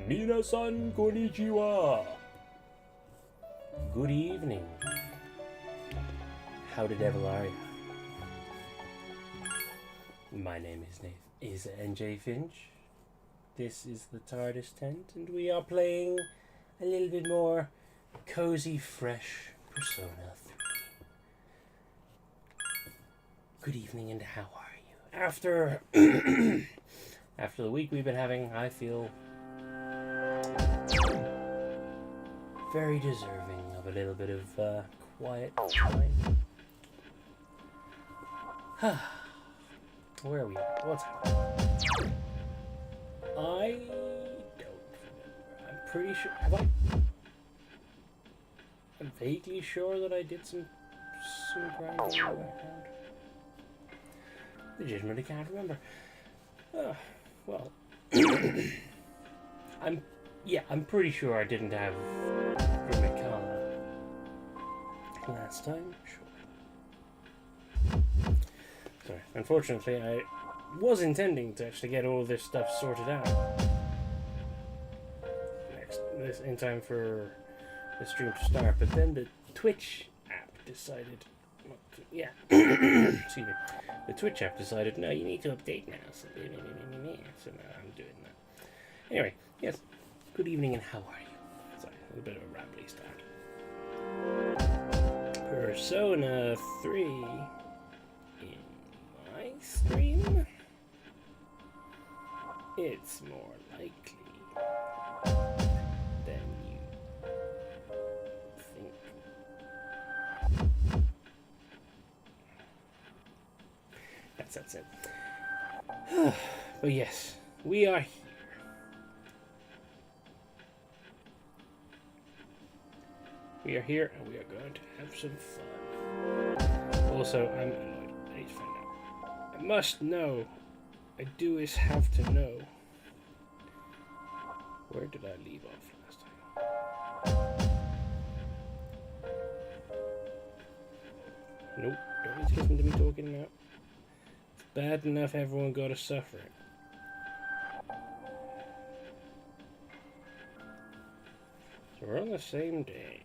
Minasan konnichiwa. Good evening. How the devil are you? My name is NJ Finch. This is the TARDIS tent, and we are playing a little bit more cozy, fresh Persona 3. Good evening, and how are you? After after the week we've been having, I feel very deserving of a little bit of quiet time. Where are we at? What's happening? I don't remember. I'm pretty sure. I'm vaguely sure that I did some grinding in the background. Legitimately can't remember. Well, I'm pretty sure I didn't have Grimikana last time. Sure. Sorry. Unfortunately, I was intending to actually get all this stuff sorted out in time for the stream to start, but then the Twitch app decided not to, excuse me, the Twitch app decided, no, you need to update now, so now I'm doing that. Anyway, yes, good evening and how are you? Sorry, a little bit of a rambly start. Persona 3 in my stream? It's more likely than you think. That's it. But yes, we are here. We are here and we are going to have some fun. Also, I'm annoyed. I need to find out. I must know. I do is have to know. Where did I leave off last time? Nope, don't need to listen to me talking now. It's bad enough everyone got to suffer it. So we're on the same day.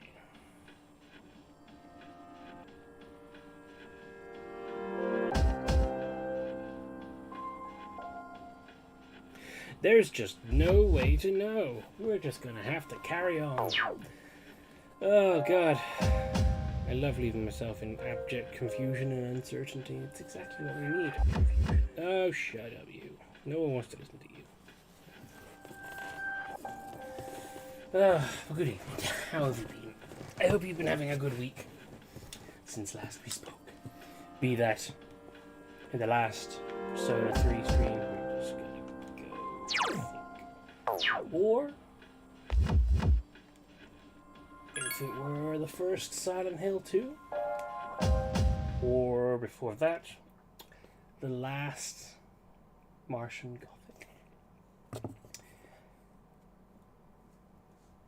There's just no way to know. We're just gonna have to carry on. Oh god. I love leaving myself in abject confusion and uncertainty. It's exactly what we need. Oh, shut up, you. No one wants to listen to you. Well, good evening. How have you been? I hope you've been having a good week since last we spoke. Be that in the last Persona 3 stream, we're just gonna or if it were the first Silent Hill 2, or before that, the last Martian Gothic.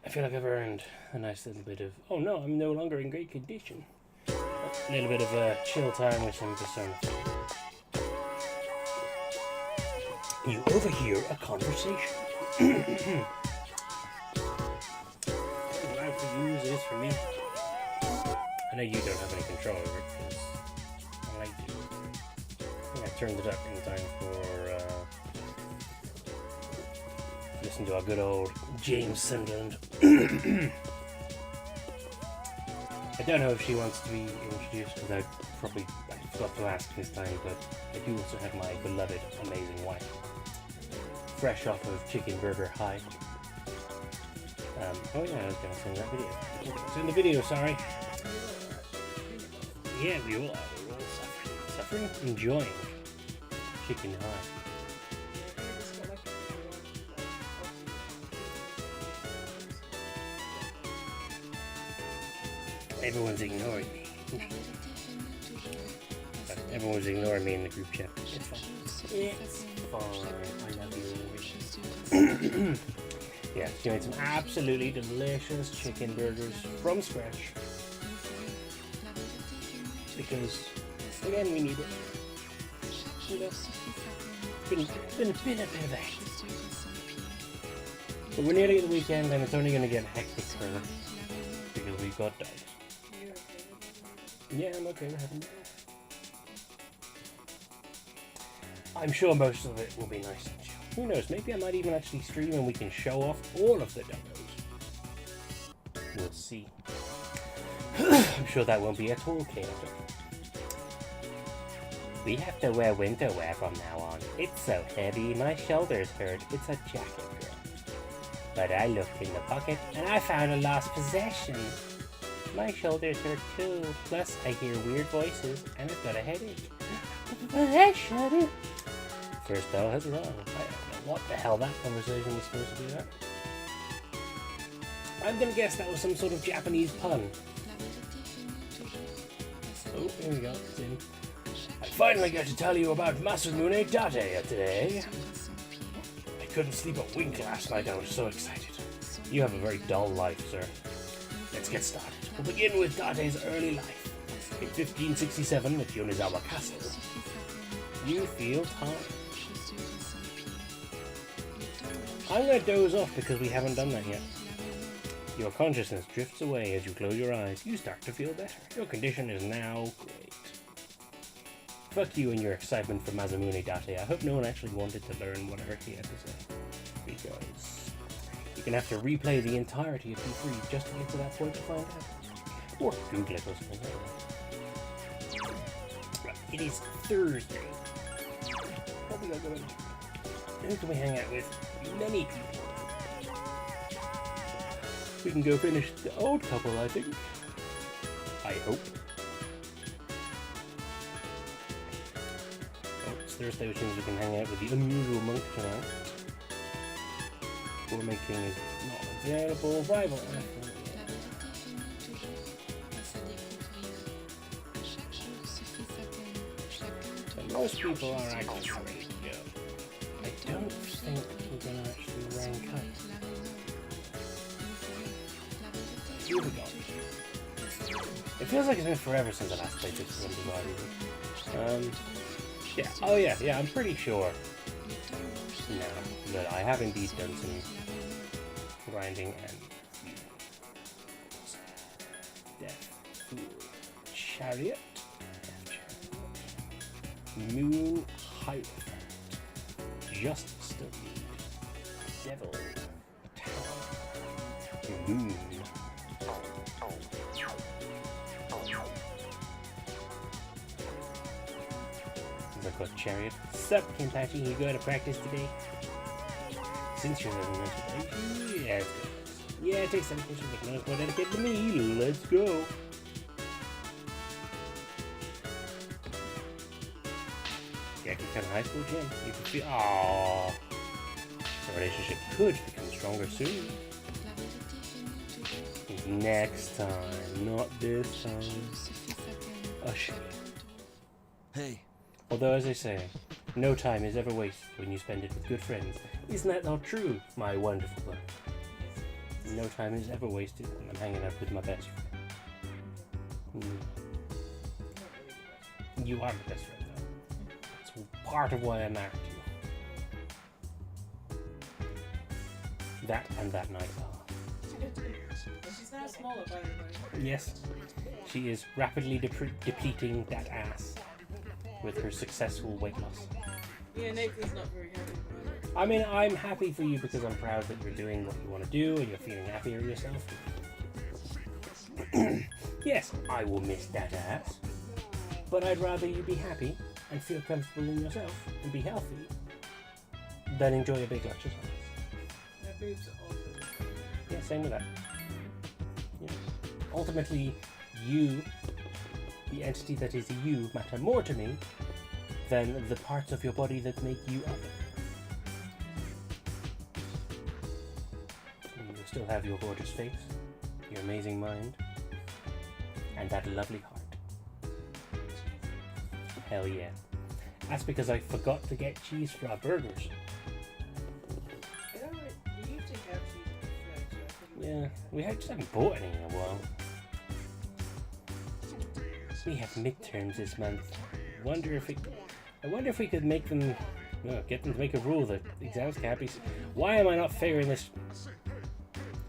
I feel like I've earned a nice little bit of, oh no, I'm no longer in great condition. A little bit of a chill time with some Persona 3. You overhear a conversation. Glad to use this for me. I know you don't have any control over it, because I do. I think I turned it up in time for listen to our good old James Sunderland. I don't know if she wants to be introduced, because I forgot to ask this time, but I do also have my beloved, amazing wife. Fresh off of Chicken Burger High. Oh yeah, I was gonna send that video. Send the video, sorry. Yeah, we're all suffering. Enjoying Chicken High. Everyone's ignoring me. Everyone's ignoring me in the group chat. It's fine. It's fine. I love you. Yeah, she made some absolutely delicious chicken burgers from scratch. Because, again, we need it. You know, it's been a bit of a But we're nearly at the weekend and it's only going to get hectic for her because we've got dogs. You're okay with that? Yeah, I'm okay with having dogs. I'm sure most of it will be nice and chill. Who knows, maybe I might even actually stream and we can show off all of the doggos. We'll see. I'm sure that won't be at all chaotic. We have to wear winter wear from now on. It's so heavy, my shoulders hurt. It's a jacket, girl. But I looked in the pocket and I found a lost possession. My shoulders hurt too. Plus, I hear weird voices and I've got a headache. Possession! First bell has rung. I don't know what the hell that conversation was supposed to be about. I'm gonna guess that was some sort of Japanese pun. Oh, here we go. It's in. I finally get to tell you about Masamune Dateya today. I couldn't sleep a wink last night. I was so excited. You have a very dull life, sir. Let's get started. We'll begin with Date's early life. In 1567 at Yonezawa Castle, you feel tired. I'm going to doze off because we haven't done that yet. Your consciousness drifts away as you close your eyes. You start to feel better. Your condition is now great. Fuck you and your excitement for Masamune Dateya. I hope no one actually wanted to learn whatever he had to say. Because you're going to have to replay the entirety of P3 just to get to that point to find out. Or Google it or something. Right, it is Thursday. What we got going on? Who can we hang out with? Many people. We can go finish the Old Couple, I think. I hope. Oh, it's Thursday, which means we can hang out with the unusual monk tonight. Gourmet King is not available. Rival. But most people are actually ready to go. I don't think we're going to actually rank up. Here we go. It feels like it's been forever since I last played this one. Yeah. Oh yeah, I'm pretty sure now that I have indeed done some grinding and Death Fool Chariot. Moon Hierophant. Justice the Lead. Devil Tower. Moon. I've got Chariot. Sup, Kenpachi? You going to practice today? Since you're living in yeah, it's good. Yeah, it takes dedication, but no, it's more dedicated to me. Let's go. Yeah, kind of high school gym. You can feel. Aww. The relationship could become stronger soon. Next time, not this time. A shame. Hey. Although, as they say, no time is ever wasted when you spend it with good friends. Isn't that not true, my wonderful friend? No time is ever wasted when I'm hanging out with my best friend. You are my best friend, though. It's part of why I married you. That and that night. She's now smaller, by the way. Yes, she is rapidly depleting that ass with her successful weight loss. Yeah, Nathan's not very happy about it. I mean, I'm happy for you because I'm proud that you're doing what you want to do and you're feeling happy with yourself. Yes, I will miss that ass. But I'd rather you be happy and feel comfortable in yourself and be healthy than enjoy a big lecture. My boobs are awesome. Yeah, same with that. Yeah. Ultimately, you, the entity that is you, matter more to me than the parts of your body that make you up. You still have your gorgeous face, your amazing mind, and that lovely heart. Hell yeah. That's because I forgot to get cheese for our burgers. You used to have cheese in the fridge. Yeah, we just haven't bought any in a while. We have midterms this month. I wonder if we could make them No, get them to make a rule that exams can't be... Why am I not figuring this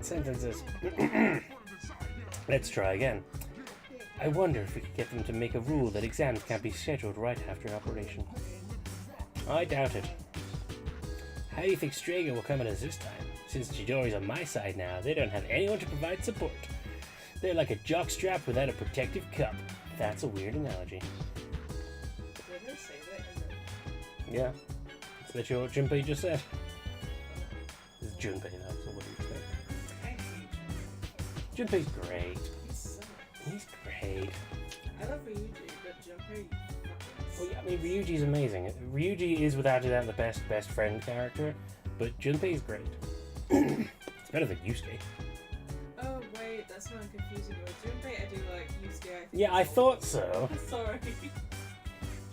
sentences? Let's try again. I wonder if we could get them to make a rule that exams can't be scheduled right after an operation. I doubt it. How do you think Strega will come at us this time? Since Chidori's on my side now, they don't have anyone to provide support. They're like a jockstrap without a protective cup. That's a weird analogy. Did they say that in the... Yeah. Is that what Junpei just said? It's Junpei though, so what do you expect? I hate Junpei. Junpei's great. He sucks. He's great. I love Ryuji, but Junpei fucking Well, yeah, I mean, Ryuji's amazing. Ryuji is without a doubt the best friend character, but Junpei's great. It's better than Yusuke. Oh wait, that's why I'm confusing with Junpei. I do like Yusuke. I think Yeah, I he's thought awesome. so. Sorry.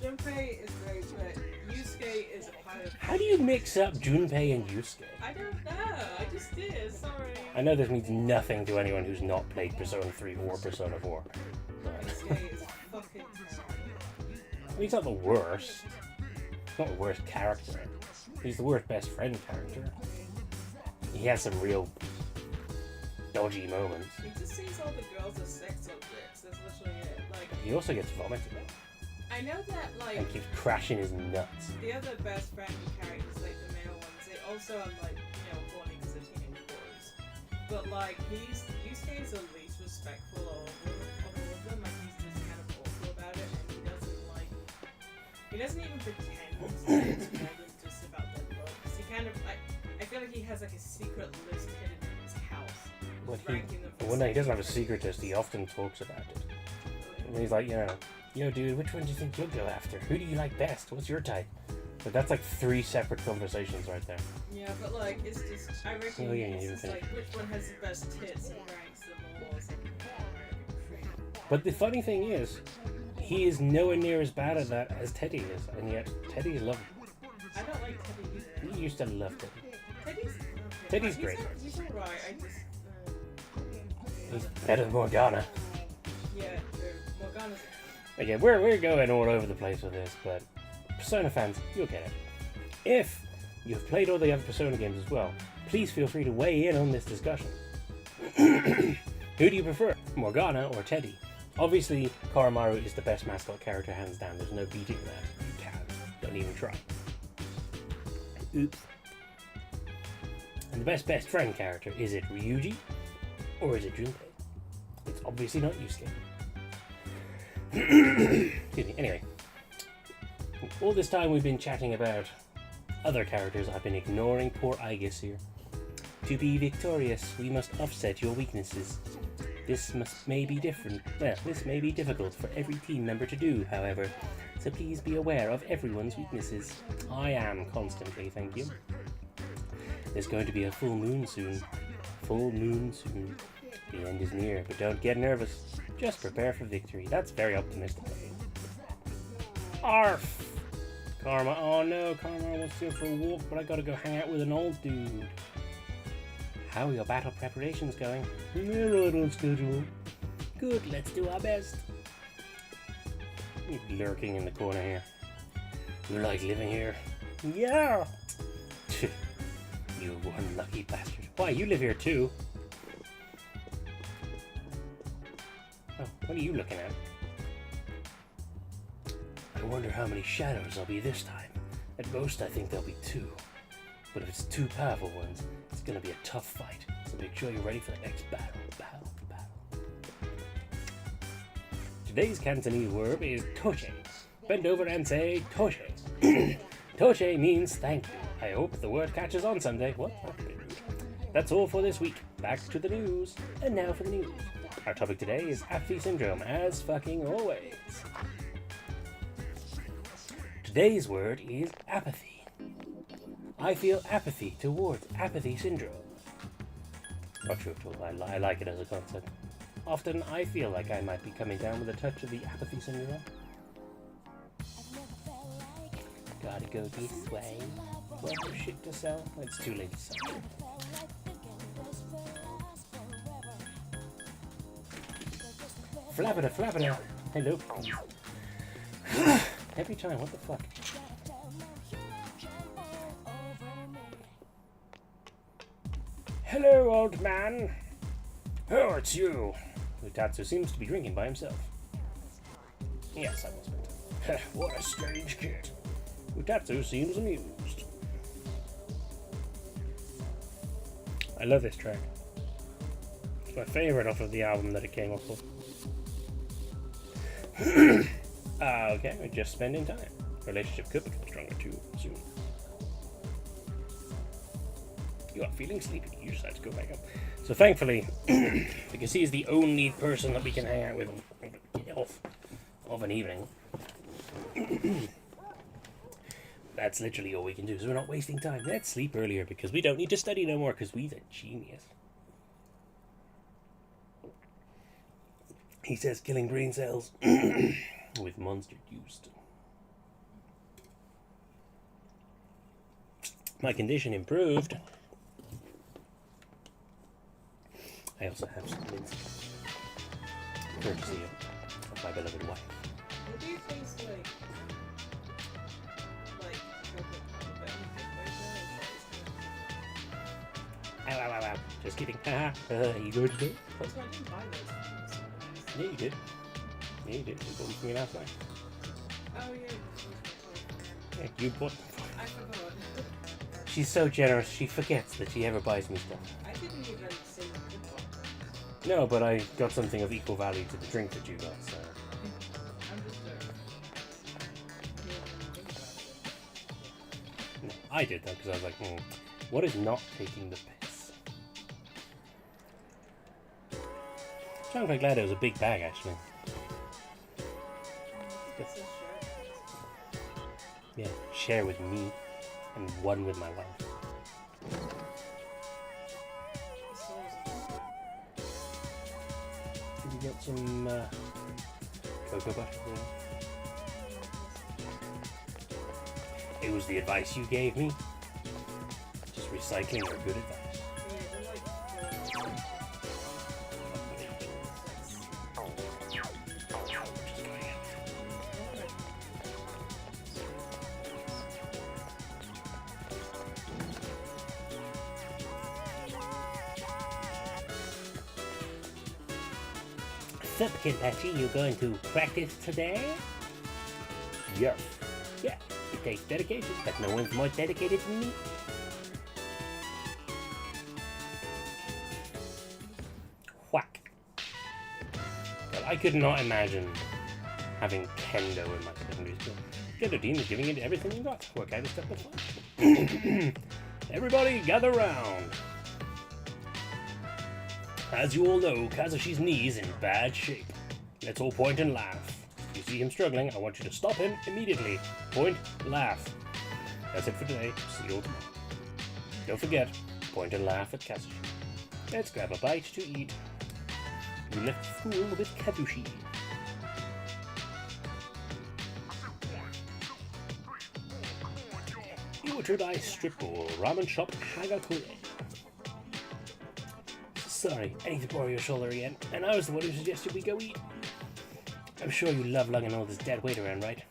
Junpei is great, but Yusuke is a pilot. How do you mix up Junpei and Yusuke? I don't know. I just did. Sorry. I know this means nothing to anyone who's not played Persona 3 or Persona 4. But Yusuke is fucking. I mean, he's not the worst. He's not the worst character. He's the worst best friend character. He has some real dodgy moments. He just sees all the girls as sex objects. That's literally it. Like, He also gets vomited I know that like and keeps crashing his nuts. the other best friend characters, like the male ones, they also are like horny because they're teenage boys. But like Yusuke is the least respectful of all of them. Like he's just kind of awful about it, and he doesn't even pretend that it's more than just about their looks. He kind of I feel like he has like a secret list hidden in his house, But ranking them. well, no, he doesn't have a secret list. He often talks about it. And he's like, yo, dude, which one do you think you'll go after? Who do you like best? What's your type? But that's like 3 separate conversations right there. Yeah, but like it's just I reckon Oh, yeah, it's you just think. like which one has the best tits and ranks them all or something. But the funny thing is, he is nowhere near as bad at that as Teddy is, and yet Teddy is lovely. I don't like Teddy either. He used to love Teddy. Teddy's okay. Teddy's He's great. He's alright. I just He's better than Morgana. yeah, true. Morgana's Again, we're going all over the place with this, but Persona fans, you'll get it. If you've played all the other Persona games as well, please feel free to weigh in on this discussion. Who do you prefer, Morgana or Teddy? Obviously, Koromaru is the best mascot character, hands down. There's no beating that. You can't. Don't even try. Oops. And the best friend character, is it Ryuji or is it Junpei? It's obviously not Yusuke. Excuse me. Anyway, all this time we've been chatting about other characters. I've been ignoring poor Aigis here. To be victorious, we must offset your weaknesses. This may be difficult for every team member to do, however, so please be aware of everyone's weaknesses. I am constantly, thank you. There's going to be a full moon soon. Full moon soon. The end is near, but don't get nervous. Just prepare for victory. That's very optimistic of you. Arf! Karma. Oh no, Karma wants to go for a walk, but I gotta go hang out with an old dude. How are your battle preparations going? They're right on schedule. Good, let's do our best. You're lurking in the corner here. You like living here? Yeah! You unlucky bastard. Why, you live here too? Oh, what are you looking at? I wonder how many shadows there'll be this time. At most, I think there'll be 2. But if it's 2 powerful ones, it's gonna be a tough fight. So make sure you're ready for the next battle. Today's Cantonese word is toche. Bend over and say toche. Toche means thank you. I hope the word catches on someday. What? That's all for this week. Back to the news. And now for the news. Our topic today is apathy syndrome, as fucking always. Today's word is apathy. I feel apathy towards apathy syndrome. Not true at all. I like it as a concept. Often I feel like I might be coming down with a touch of the apathy syndrome. Gotta go this way. What shit to sell? It's too late to sell. Flappida. Hello. Every time, what the fuck? Hello, old man. Oh, it's you. Utatsu seems to be drinking by himself. Yes, I was meant. What a strange kid. Utatsu seems amused. I love this track. It's my favorite off of the album that it came off of. Okay, we're just spending time. Relationship could become stronger too soon. You are feeling sleepy. You decide to go back up. So thankfully, because he's the only person that we can hang out with of an evening, that's literally all we can do. So we're not wasting time. Let's sleep earlier because we don't need to study no more because we're a genius. He says killing brain cells with monster used. My condition improved. I also have some mints. Courtesy of my beloved wife. What do you taste like? Like chocolate caramel Ow, ow, ow, ow. Just kidding. Haha. You good? So I didn't buy those. Yeah, you did. Yeah, you did. You bought them for me last night. Oh yeah. Yeah, you bought them. I forgot. She's so generous, she forgets that she ever buys me stuff. I didn't even say goodbye. No, but I got something of equal value to the drink that you got, so... I'm just No, I did that because I was like, what is not taking the piss? So I'm quite glad it was a big bag, actually. It's a shirt. Yeah, share with me and one with my wife. Did you get some cocoa butter? Yeah. It was the advice you gave me. Just recycling your good advice. Sup, Kenpachi, you going to practice today? Yes. Yeah, it takes dedication, but no one's more dedicated than me. Whack. Well, I could not imagine having kendo in my secondary school. Kendo team is giving it everything you got. What kind of stuff was fun? Everybody gather round. As you all know, Kazushi's knee is in bad shape. Let's all point and laugh. If you see him struggling, I want you to stop him immediately. Point, laugh. That's it for today. See you all tomorrow. Don't forget, point and laugh at Kazushi. Let's grab a bite to eat. You left school with Kazushi. Orchard Ice Strip Bowl, Ramen Shop, Hagakure. Sorry, I need to borrow your shoulder again, and I was the one who suggested we go eat. I'm sure you love lugging all this dead weight around, right?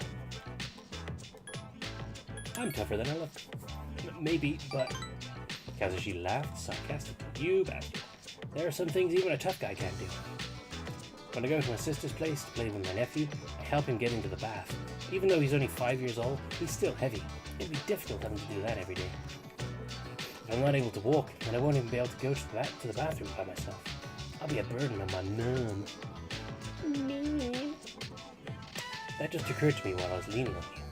I'm tougher than I look. Maybe, but... Kazushi laughed sarcastically. You bastard. There are some things even a tough guy can't do. When I go to my sister's place to play with my nephew, I help him get into the bath. Even though he's only 5 years old, he's still heavy. It'd be difficult having to do that every day. If I'm not able to walk, then I won't even be able to go to the bathroom by myself. I'll be a burden on my mom. That just occurred to me while I was leaning on you.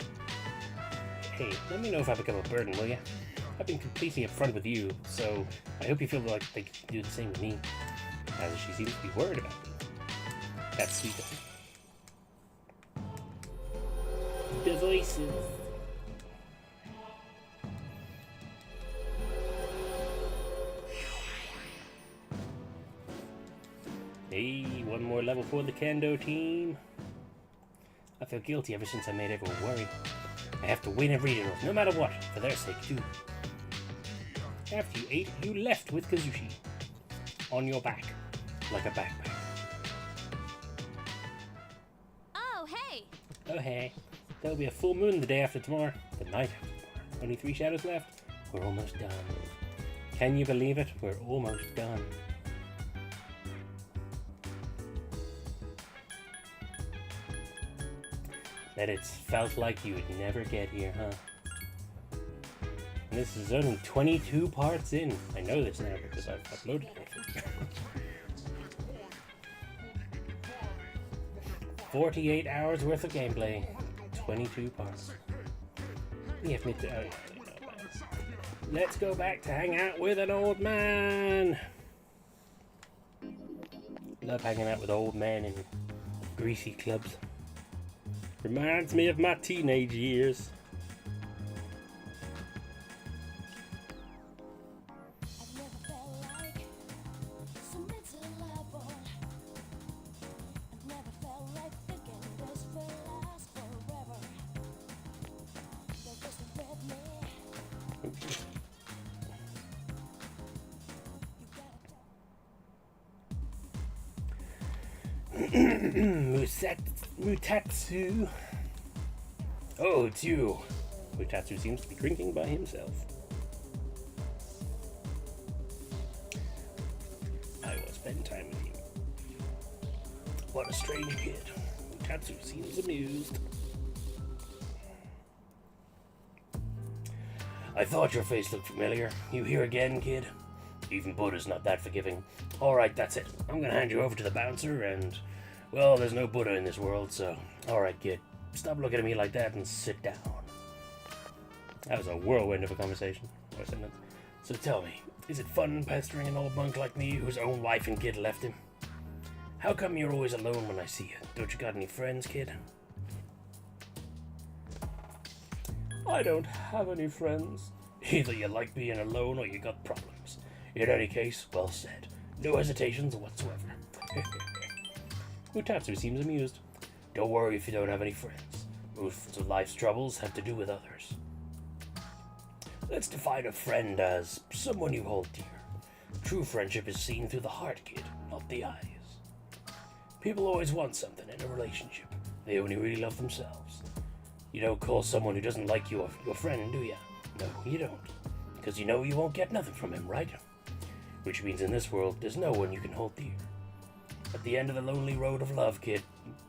Hey, let me know if I become a burden, will ya? I've been completely upfront with you, so I hope you feel like they can do the same with me. As she seems to be worried about me. That's sweet of her. The voices. Hey, one more level for the Kendo team. I feel guilty ever since I made everyone worry. I have to win every regional, no matter what, for their sake too. After you ate, you left with Kazushi. On your back, like a backpack. Oh, hey! Oh hey, there'll be a full moon the day after tomorrow. The night after tomorrow. Only 3 shadows left. We're almost done. Can you believe it? We're almost done. That it's felt like you would never get here, huh? And this is only 22 parts in. I know this now because I've uploaded it. 48 hours worth of gameplay. 22 parts. We have to... let's go back to hang out with an old man. Love hanging out with old men in greasy clubs. Reminds me of my teenage years. I've never felt like something to love on. I've never felt like thinking this will last forever. Don't just with me. Mutatsu. Oh, it's you. Mutatsu seems to be drinking by himself. I will spend time with you. What a strange kid. Mutatsu seems amused. I thought your face looked familiar. You here again, kid? Even Buddha's not that forgiving. Alright, that's it. I'm gonna hand you over to the bouncer and... well, there's no Buddha in this world, so... alright, kid. Stop looking at me like that and sit down. That was a whirlwind of a conversation. Or sentence. So tell me, is it fun pestering an old monk like me whose own wife and kid left him? How come you're always alone when I see you? Don't you got any friends, kid? I don't have any friends. Either you like being alone or you got problems. In any case, well said. No hesitations whatsoever. Mutatsu seems amused. Don't worry if you don't have any friends. Most of life's troubles have to do with others. Let's define a friend as someone you hold dear. True friendship is seen through the heart, kid, not the eyes. People always want something in a relationship. They only really love themselves. You don't call someone who doesn't like you your friend, do you? No, you don't. Because you know you won't get nothing from him, right? Which means in this world, there's no one you can hold dear. At the end of the lonely road of love, kid,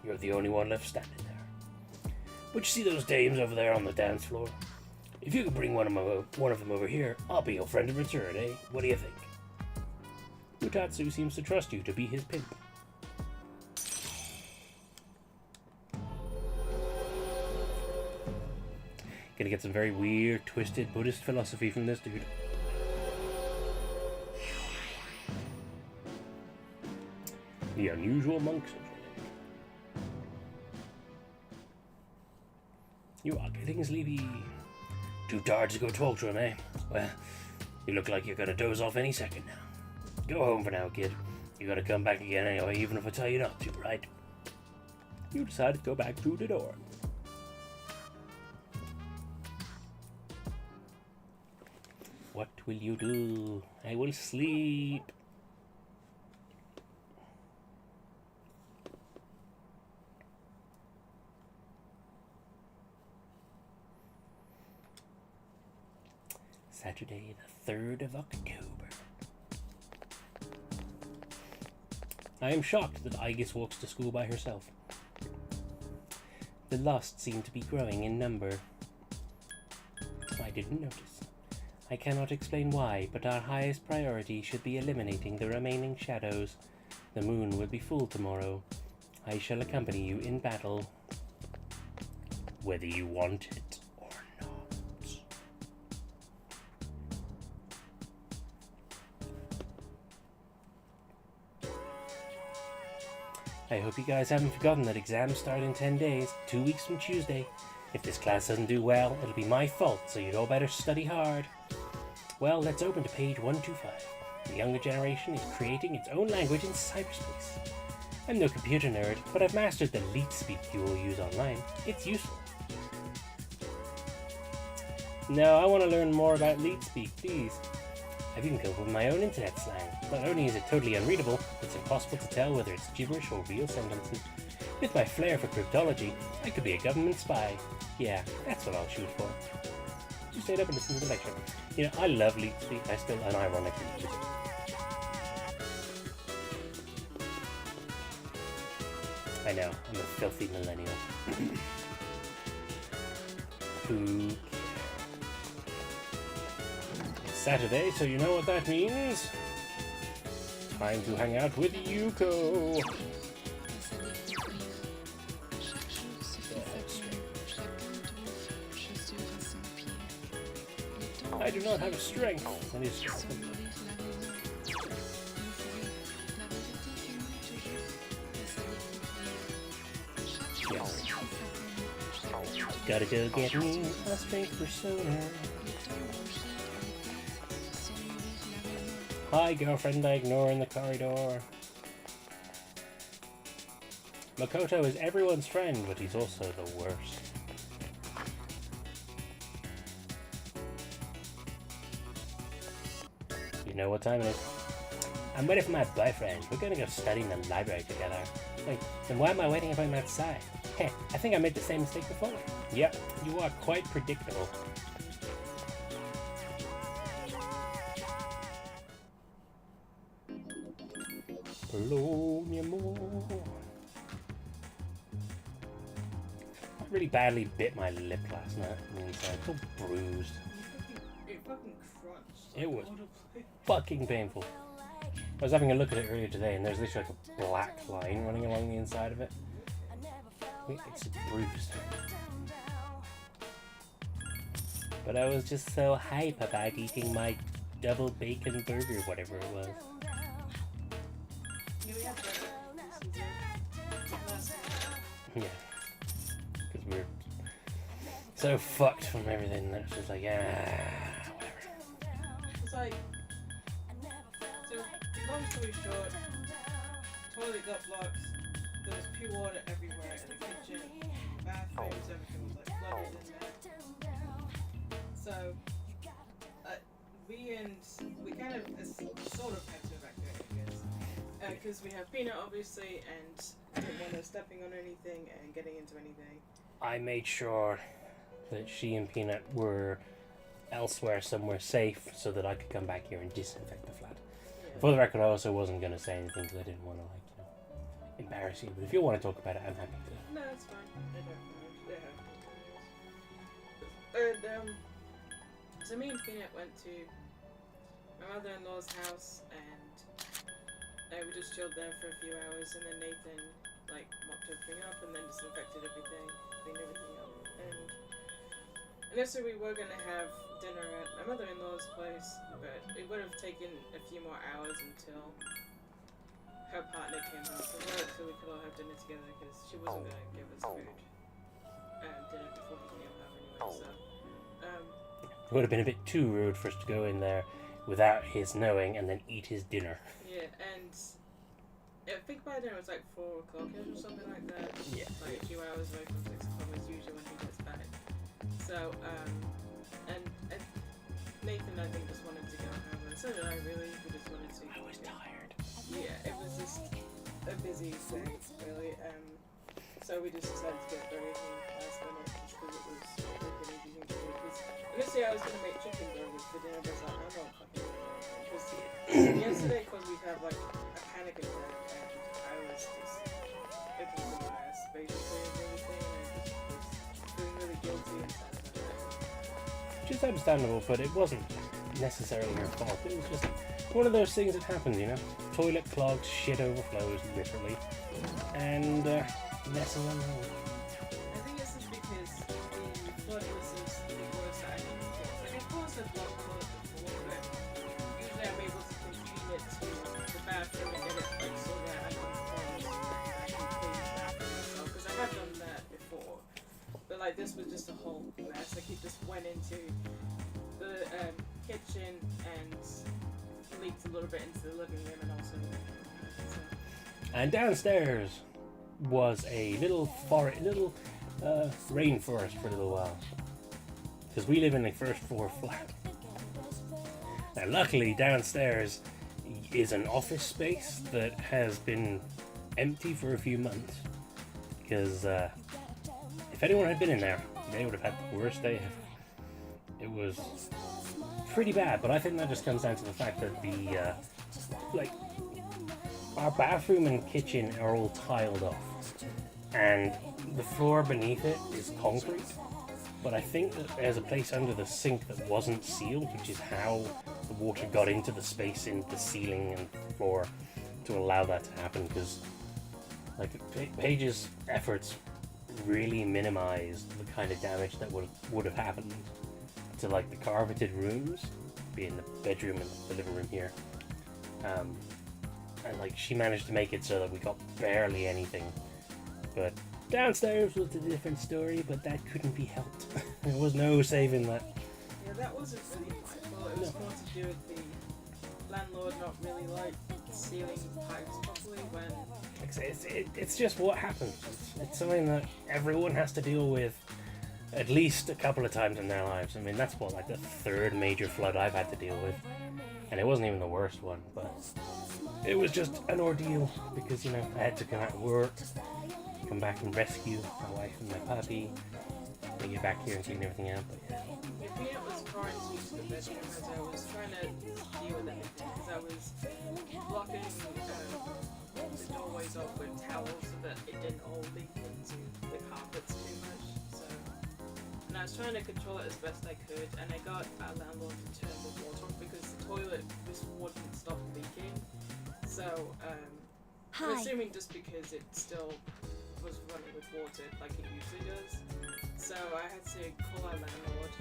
you're the only one left standing there. But you see those dames over there on the dance floor? If you could bring one of them over here, I'll be your friend in return, eh? What do you think? Mutatsu seems to trust you to be his pimp. Gonna get some very weird, twisted Buddhist philosophy from this dude. The unusual monk syndrome. You are getting sleepy. Too tired to go talk to him, eh? Well, you look like you're gonna doze off any second now. Go home for now, kid. You gotta come back again anyway, even if I tell you not to, right? You decide to go back through the door. What will you do? I will sleep. Saturday, the 3rd of October. I am shocked that Aigis walks to school by herself. The lost seem to be growing in number. I didn't notice. I cannot explain why, but our highest priority should be eliminating the remaining shadows. The moon will be full tomorrow. I shall accompany you in battle, whether you want it or not. I hope you guys haven't forgotten that exams start in 10 days, 2 weeks from Tuesday. If this class doesn't do well, it'll be my fault, so you'd all better study hard. Well, let's open to page 125. The younger generation is creating its own language in cyberspace. I'm no computer nerd, but I've mastered the LeetSpeak you will use online. It's useful. No, I want to learn more about LeetSpeak, please. I've even come up with my own internet slang. Not only is it totally unreadable, it's impossible to tell whether it's gibberish or real sentences. With my flair for cryptology, I could be a government spy. Yeah, that's what I'll shoot for. You stayed up and listened to the lecture. You know, I love Leet Speak. I still unironically use it. I know, I'm a filthy millennial. Who cares? It's Saturday, so you know what that means. Time to hang out with Yuko. I do not have strength. And it's yes. Gotta go get me a strength persona. Hi, girlfriend I ignore in the corridor. Makoto is everyone's friend, but he's also the worst. You know what time it is? I'm waiting for my boyfriend. We're gonna go study in the library together. Wait, then why am I waiting if I'm outside? Heh, I think I made the same mistake before. Yep, you are quite predictable. Hello, mi amor. I really badly bit my lip last night. I mean, it's all bruised. It fucking crunched. It was audibly. fucking painful. I was having a look at it earlier today, and there's literally like a black line running along the inside of it. It's bruised. But I was just so hype about eating my double bacon burger, whatever it was. Yeah, we had that. This is it. Yeah. Because we're so fucked from everything that it's just like, whatever. It's like, so long story short, toilet got blocked, there was pure water everywhere in the kitchen, bathrooms, everything was like flooded in there. So, we kind of sort of had to evacuate, I guess. Because we have Peanut obviously, and didn't want her stepping on anything and getting into anything. I made sure that she and Peanut were elsewhere, somewhere safe, so that I could come back here and disinfect the flat. Yeah. For the record, I also wasn't going to say anything because I didn't want to, embarrass you. But if you want to talk about it, I'm happy to. No, it's fine. I don't mind. Yeah. And so me and Peanut went to my mother-in-law's house, and we just chilled there for a few hours, and then Nathan mopped everything up and then disinfected everything, cleaned everything up, and initially we were gonna have dinner at my mother-in-law's place, but it would have taken a few more hours until her partner came home from work, so we could all have dinner together because she wasn't gonna give us food dinner before he came home anyway. So It would have been a bit too rude for us to go in there without his knowing and then eat his dinner. yeah, and I think by then it was like 4 o'clock or something like that. Yeah. Like a few hours away from 6 o'clock is usually when he gets back. So and Nathan I think just wanted to go home, and so did I really. We just wanted to. I was tired. Yeah, it was just a busy day, really. So we just decided to get Burger King last minute just because it was like an easy thing to do. Because initially I was going to make chicken burgers for dinner, but I was like, I'm not fucking doing it. Because yesterday, because we had like a panic attack, and I was just, it was a mess basically of everything, and I just was feeling really guilty and sad about it. Which is understandable, but it wasn't necessarily your fault. It was just one of those things that happens, Toilet clogs, shit overflows, literally. And, messes on home. I think it's just because the flood was just the worst that I can recall. Like, of course I've blocked the toilet before, but usually I'm able to convene it to the bathroom and get it so that I can close and I can clean the bathroom myself. Because I have done that before. But this was just a whole mess. Like, it just went into the kitchen and leaked a little bit into the living room and also And downstairs was a little rainforest for a little while. Because we live in a first floor flat. Now luckily downstairs is an office space that has been empty for a few months. Because if anyone had been in there, they would have had the worst day ever. it was pretty bad. But I think that just comes down to the fact that the like our bathroom and kitchen are all tiled off, and the floor beneath it is concrete. But I think that there's a place under the sink that wasn't sealed, which is how the water got into the space in the ceiling and floor to allow that to happen. Because like Paige's efforts really minimized the kind of damage that would have happened to like the carpeted rooms, being the bedroom and the living room here. And like she managed to make it so that we got barely anything. But downstairs was a different story, but that couldn't be helped. There was no saving that. Yeah, that wasn't really my fault. It was more to do with the landlord not really like sealing pipes properly when. It's just what happens. It's something that everyone has to deal with at least a couple of times in their lives. I mean, that's what, like the third major flood I've had to deal with. And it wasn't even the worst one, but it was just an ordeal because, you know, I had to come out of work, come back and rescue my wife and my puppy, and get back here and clean everything out. But yeah. Peanut was quarantined to the bedroom as I was trying to deal with everything because I was blocking the doorways off with towels so that it didn't all leak into the carpets too much. So, and I was trying to control it as best I could, and I got our landlord to turn the water off because the toilet just wouldn't stop leaking. So, I'm Hi. assuming just because it still was running with water like it usually does. So I had to call our landlord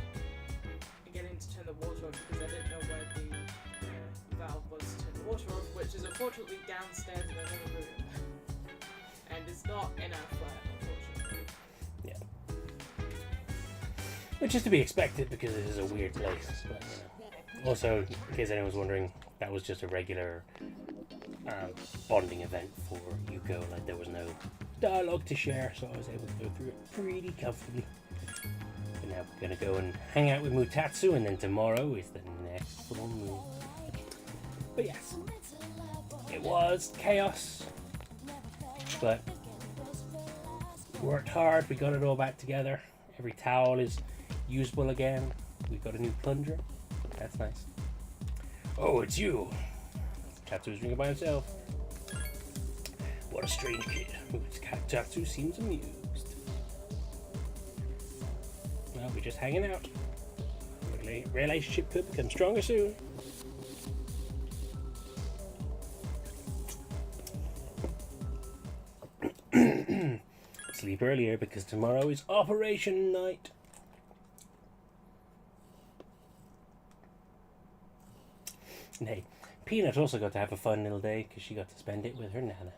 and get him to turn the water off because I didn't know where the valve was to turn the water off, which is unfortunately downstairs in another room. And it's not in our flat, unfortunately. Yeah. Which is to be expected because it is a weird place. But, you know. Also, in case anyone's wondering, that was just a regular bonding event for Yuko. Like, there was no dialogue to share, so I was able to go through it pretty comfortably. But now we're going to go and hang out with Mutatsu, and then tomorrow is the next full moon. But yes, it was chaos, but worked hard. We got it all back together. Every towel is usable again. We got a new plunger. That's nice. Oh, it's you. Tatsu's drinking by himself. What a strange kid. Tatsu seems amused. Well, we're just hanging out. Relationship could become stronger soon. Sleep earlier because tomorrow is Operation Night. And hey, Peanut also got to have a fun little day because she got to spend it with her Nana.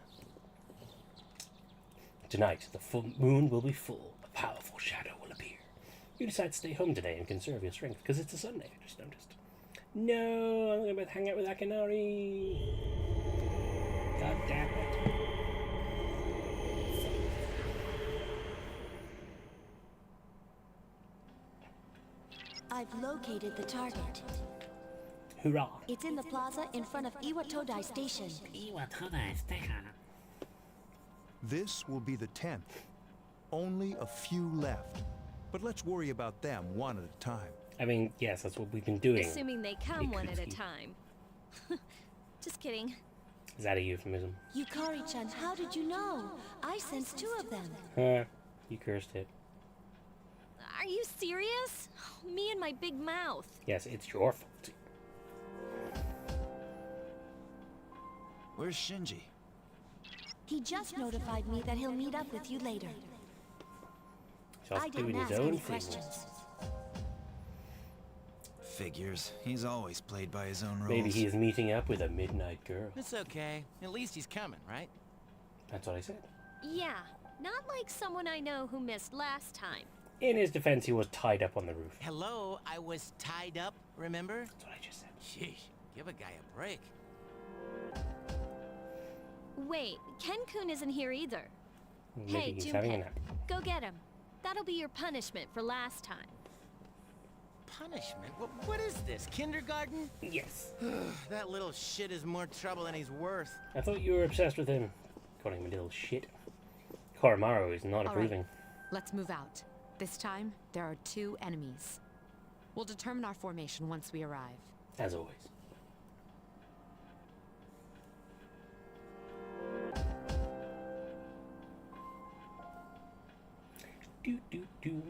Tonight, the full moon will be full. A powerful shadow will appear. You decide to stay home today and conserve your strength because it's a Sunday, I just noticed. No, I'm going to hang out with Akinari. God damn it. I've located the target. Hoorah. It's in the plaza in front of Iwatodai Station. This will be the 10th. Only a few left. But let's worry about them one at a time. I mean, yes, that's what we've been doing. Assuming they come one at a Ikuki. time. Just kidding. Is that a euphemism? Yukari-chan, how did you know? I sensed 2 of them. Huh, you cursed it. Are you serious? Me and my big mouth. Yes, it's your fault. Where's Shinji? He just notified me that he'll meet up with you later. He's I off doing didn't his ask own any thing. questions. Figures. He's always played by his own rules. Maybe he is meeting up with a midnight girl. It's okay. At least he's coming, right? That's what I said. Yeah, not like someone I know who missed last time. In his defense, he was tied up on the roof. Hello, I was tied up, remember? That's what I just said. Sheesh, give a guy a break. Wait, Ken-kun isn't here either. Maybe Hey, he's having a Junpei, nap. go get him. That'll be your punishment for last time. Punishment? What is this, kindergarten? Yes. That little shit is more trouble than he's worth. I thought you were obsessed with him. Calling him a little shit. Koromaru is not All right. approving. Let's move out. This time, there are 2 enemies. We'll determine our formation once we arrive. As always. Do do do.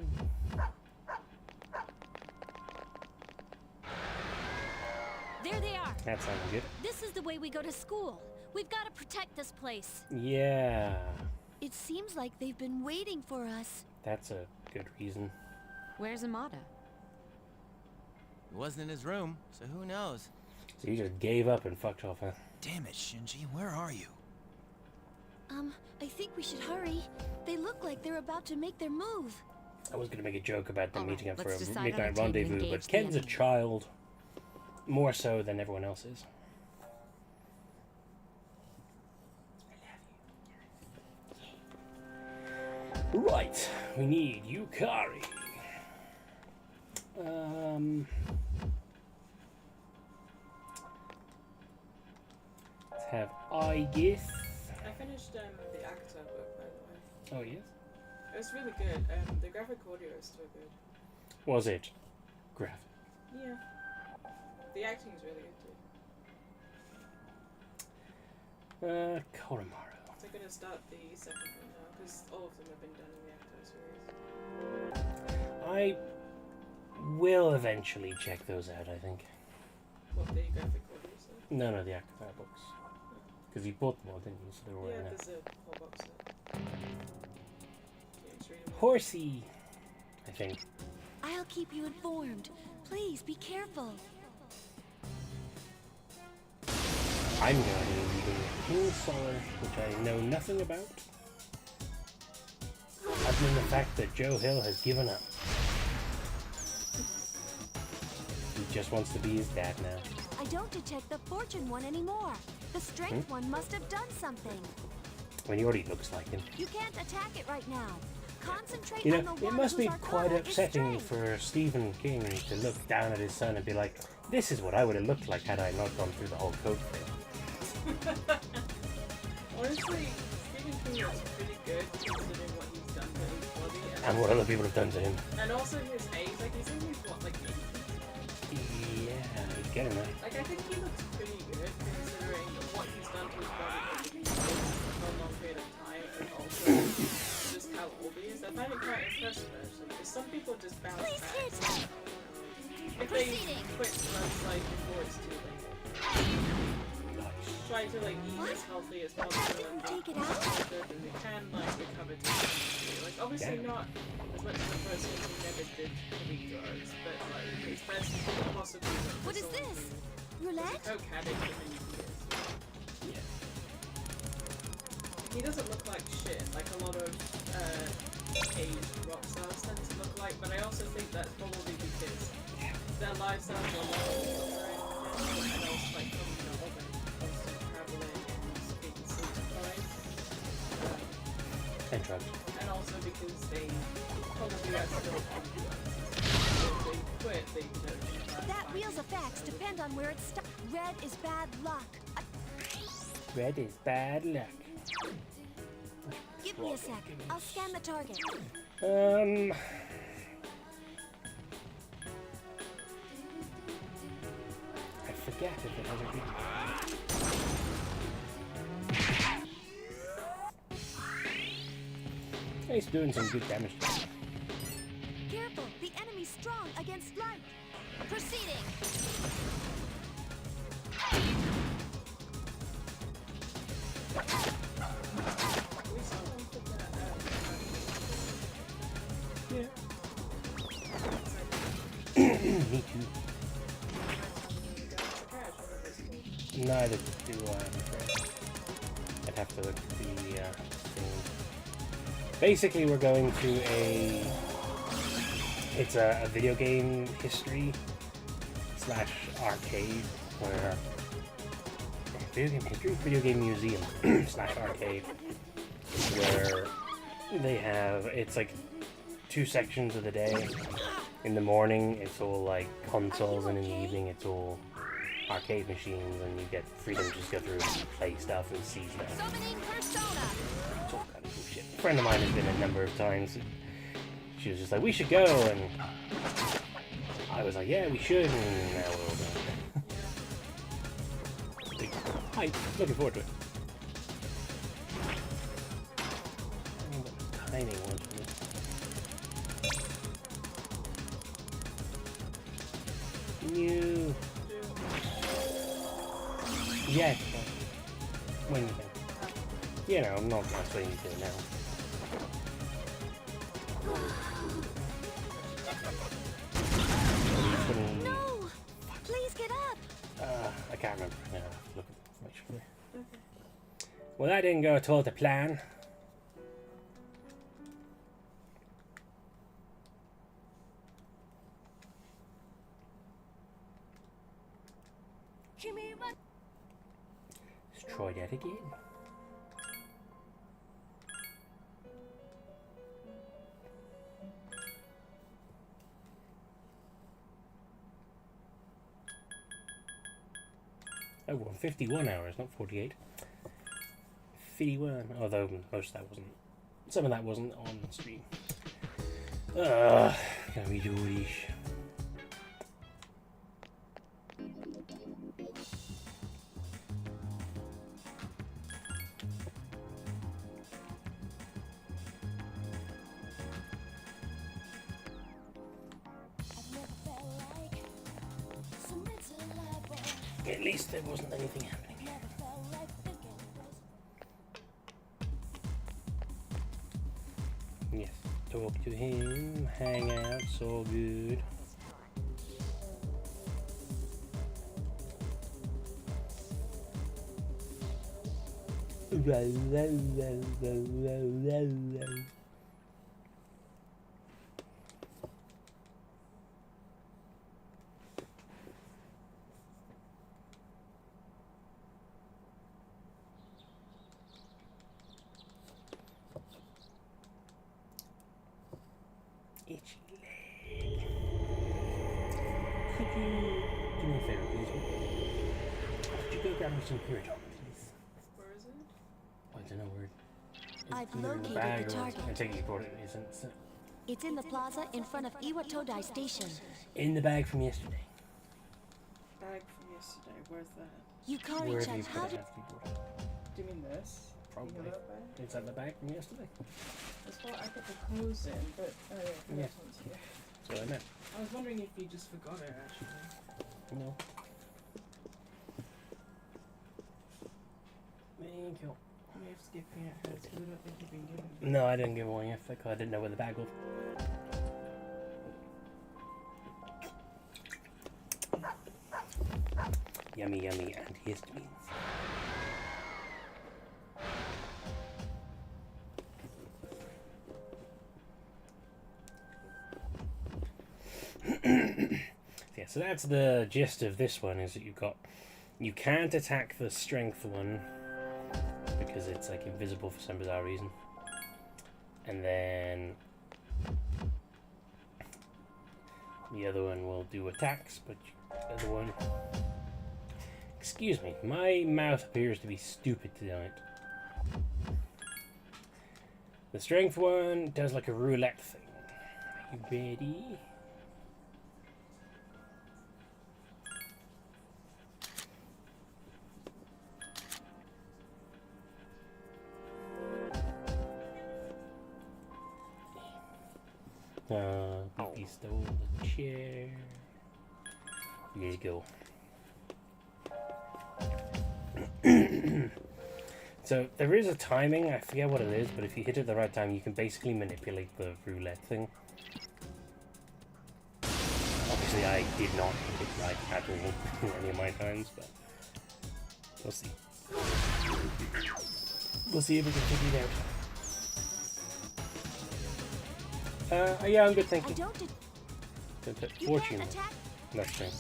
There they are. That sounded good. This is the way we go to school. We've got to protect this place. Yeah, It seems like they've been waiting for us. that's a good reason. Where's Amada? He wasn't in his room, so who knows? So you just gave up and fucked off, huh? Damn it, Shinji, where are you? I think we should hurry. They look like they're about to make their move. I was gonna make a joke about them All right, meeting up for let's a decide on a midnight team to rendezvous, engage but the Ken's a enemy. child. More so than everyone else is. Right, we need Yukari. Let's have Aegis. I finished the Actor book, by the way. Oh, yes? It was really good. The graphic audio is still good. Was it graphic? Yeah. The acting is really good too. Koromaru. So I'm gonna start the second one now, because all of them have been done in the Actor series. I will eventually check those out, I think. What, the graphic audio stuff? No, the Akata books. Because you bought them all, didn't you? So they were Yeah, in there. there's a whole box set. Yeah, just read them. Horsey, I think. I'll keep you informed. Please be careful. I'm going to be reading King Solar, which I know nothing about. Other than the fact that Joe Hill has given up. He just wants to be his dad now. I don't detect the fortune one anymore. The strength one must have done something. When he already looks like him. You can't attack it right now. Concentrate You on know, the it one must whose be quite arcana is upsetting strength. for Stephen King to look down at his son and be like, this is what I would have looked like had I not gone through the whole code thing. Honestly, Stephen King is pretty good considering what he's done to his body. And what other people have done to him. And also his age, like he's only what, like 80? Yeah, he's getting there. Like I think he looks pretty good considering what he's done to his body for a long period of time, and also just how old he is. I find it quite impressive actually, because some people just bounce Please back. hit. If they Proceeding. quit drugs like before it's too late. Try to like eat What? as healthy as possible and Take it as out? good as they can, like recover to like obviously Yeah. not as much as a person who never did any drugs, but like as best as you possibly can. What is this? Roulette? Coke addict for many years. Yeah. He doesn't look like shit, like a lot of aged rock stars tend to look like, but I also think that's probably because their lifestyles are long and also like all the constant traveling and being supervised. And drugs. And also because they probably are still on drugs. If they quit, they don't. That wheel's effects depend on where it's stuck. Red is bad luck. Red is bad luck. Give me a sec. I'll scan the target. I forget if it has a good. He's doing some good damage. Careful, the enemy's strong against light. Proceeding. We saw one put that Me too. Neither do I, I'm afraid. I'd have to look at the thing. Basically, we're going to it's a video game history / arcade where video game museum / arcade where they have, it's like 2 sections of the day. In the morning, it's all like consoles, and in the evening, it's all arcade machines, and you get freedom to just go through and play stuff and see stuff. Summoning persona. It's all kind of cool shit. A friend of mine has been a number of times. She was just like, we should go, and I was like, yeah, we should, and now we're all done. Big hype. Looking forward to it. Tiny ones for me. New. Yeah. When you can. You know, I'm not explaining to it now. No! Please get up! I can't remember now. Look at the information for you. Well, that didn't go toward the plan. Jimmy, what? Let's try that again. Oh, we're on 51 hours, not 48. 51, although most of that wasn't. Some of that wasn't on stream. Can we do this? I've never felt like some mental labor. At least there wasn't anything happening. Never felt like thinking this. Yes, talk to him, hang out, it's all good. Itchy leg. Could you do me a favor, please? Could you go grab me some Puriton, please? Where is it? I don't know where. I've Either in the located bag the or target. I take it you brought it. Isn't it? It's in the plaza in front of Iwatodai Station. In the bag from yesterday. Bag from yesterday. Where's that? Yukari-chan, Wherever you how put it did... after you brought it. Do you mean this? Probably. You know that bag? Is that the bag from yesterday? That's what I put the clothes in, but oh yeah, Yeah. this one's here. That's what I meant. I was wondering if you just forgot it actually. No. Thank you. You have to give me a head because I don't think you've been given. No, I didn't give one yet because I didn't know where the bag was. Yummy, yummy antihistamines. Yeah, so that's the gist of this one, is that you can't attack the strength one because it's like invisible for some bizarre reason. And then the other one will do attacks, but the other one... Excuse me, my mouth appears to be stupid tonight. The strength one does like a roulette thing. Are you ready? He stole the chair. Here you go. So there is a timing, I forget what it is, but if you hit it at the right time, you can basically manipulate the roulette thing. Obviously, I did not hit it right at all in any of my times, but we'll see. We'll see if we can figure it out. Yeah, I'm good, thank I you. don't... You Fortune. can't attack... Next thing.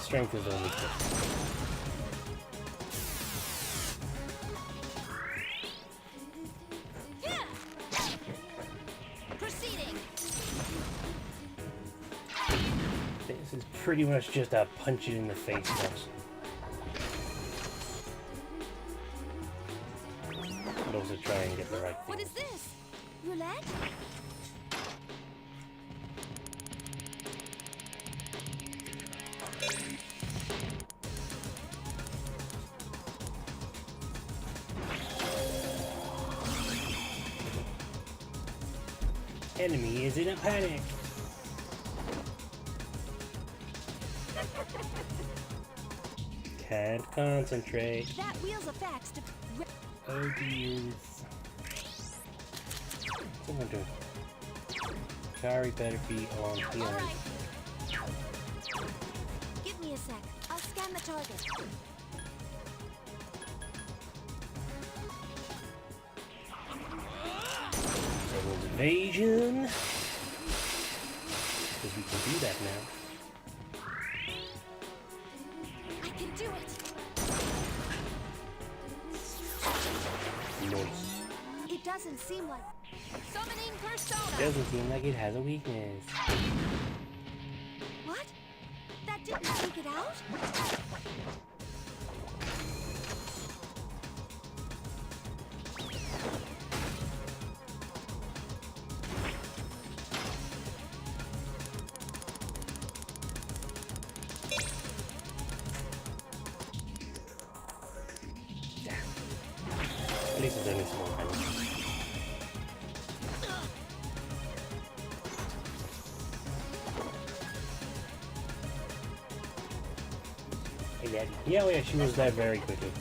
Strength is only good. pretty much just a punch it in the face boss. But also try and get the right thing. What is this? Roulette? Enemy is in a panic. Can't concentrate. That wheel's a fax to... Oh dear. Someone doing. Kari better be on healing. Alright. Give me a sec. I'll scan the target. Double evasion. Because we can do that now. I can do it. Nice. It doesn't seem like... Summoning persona! Doesn't seem like it has a weakness. What? That didn't take it out? At least it's only small damage. Yeah, she was there very quickly.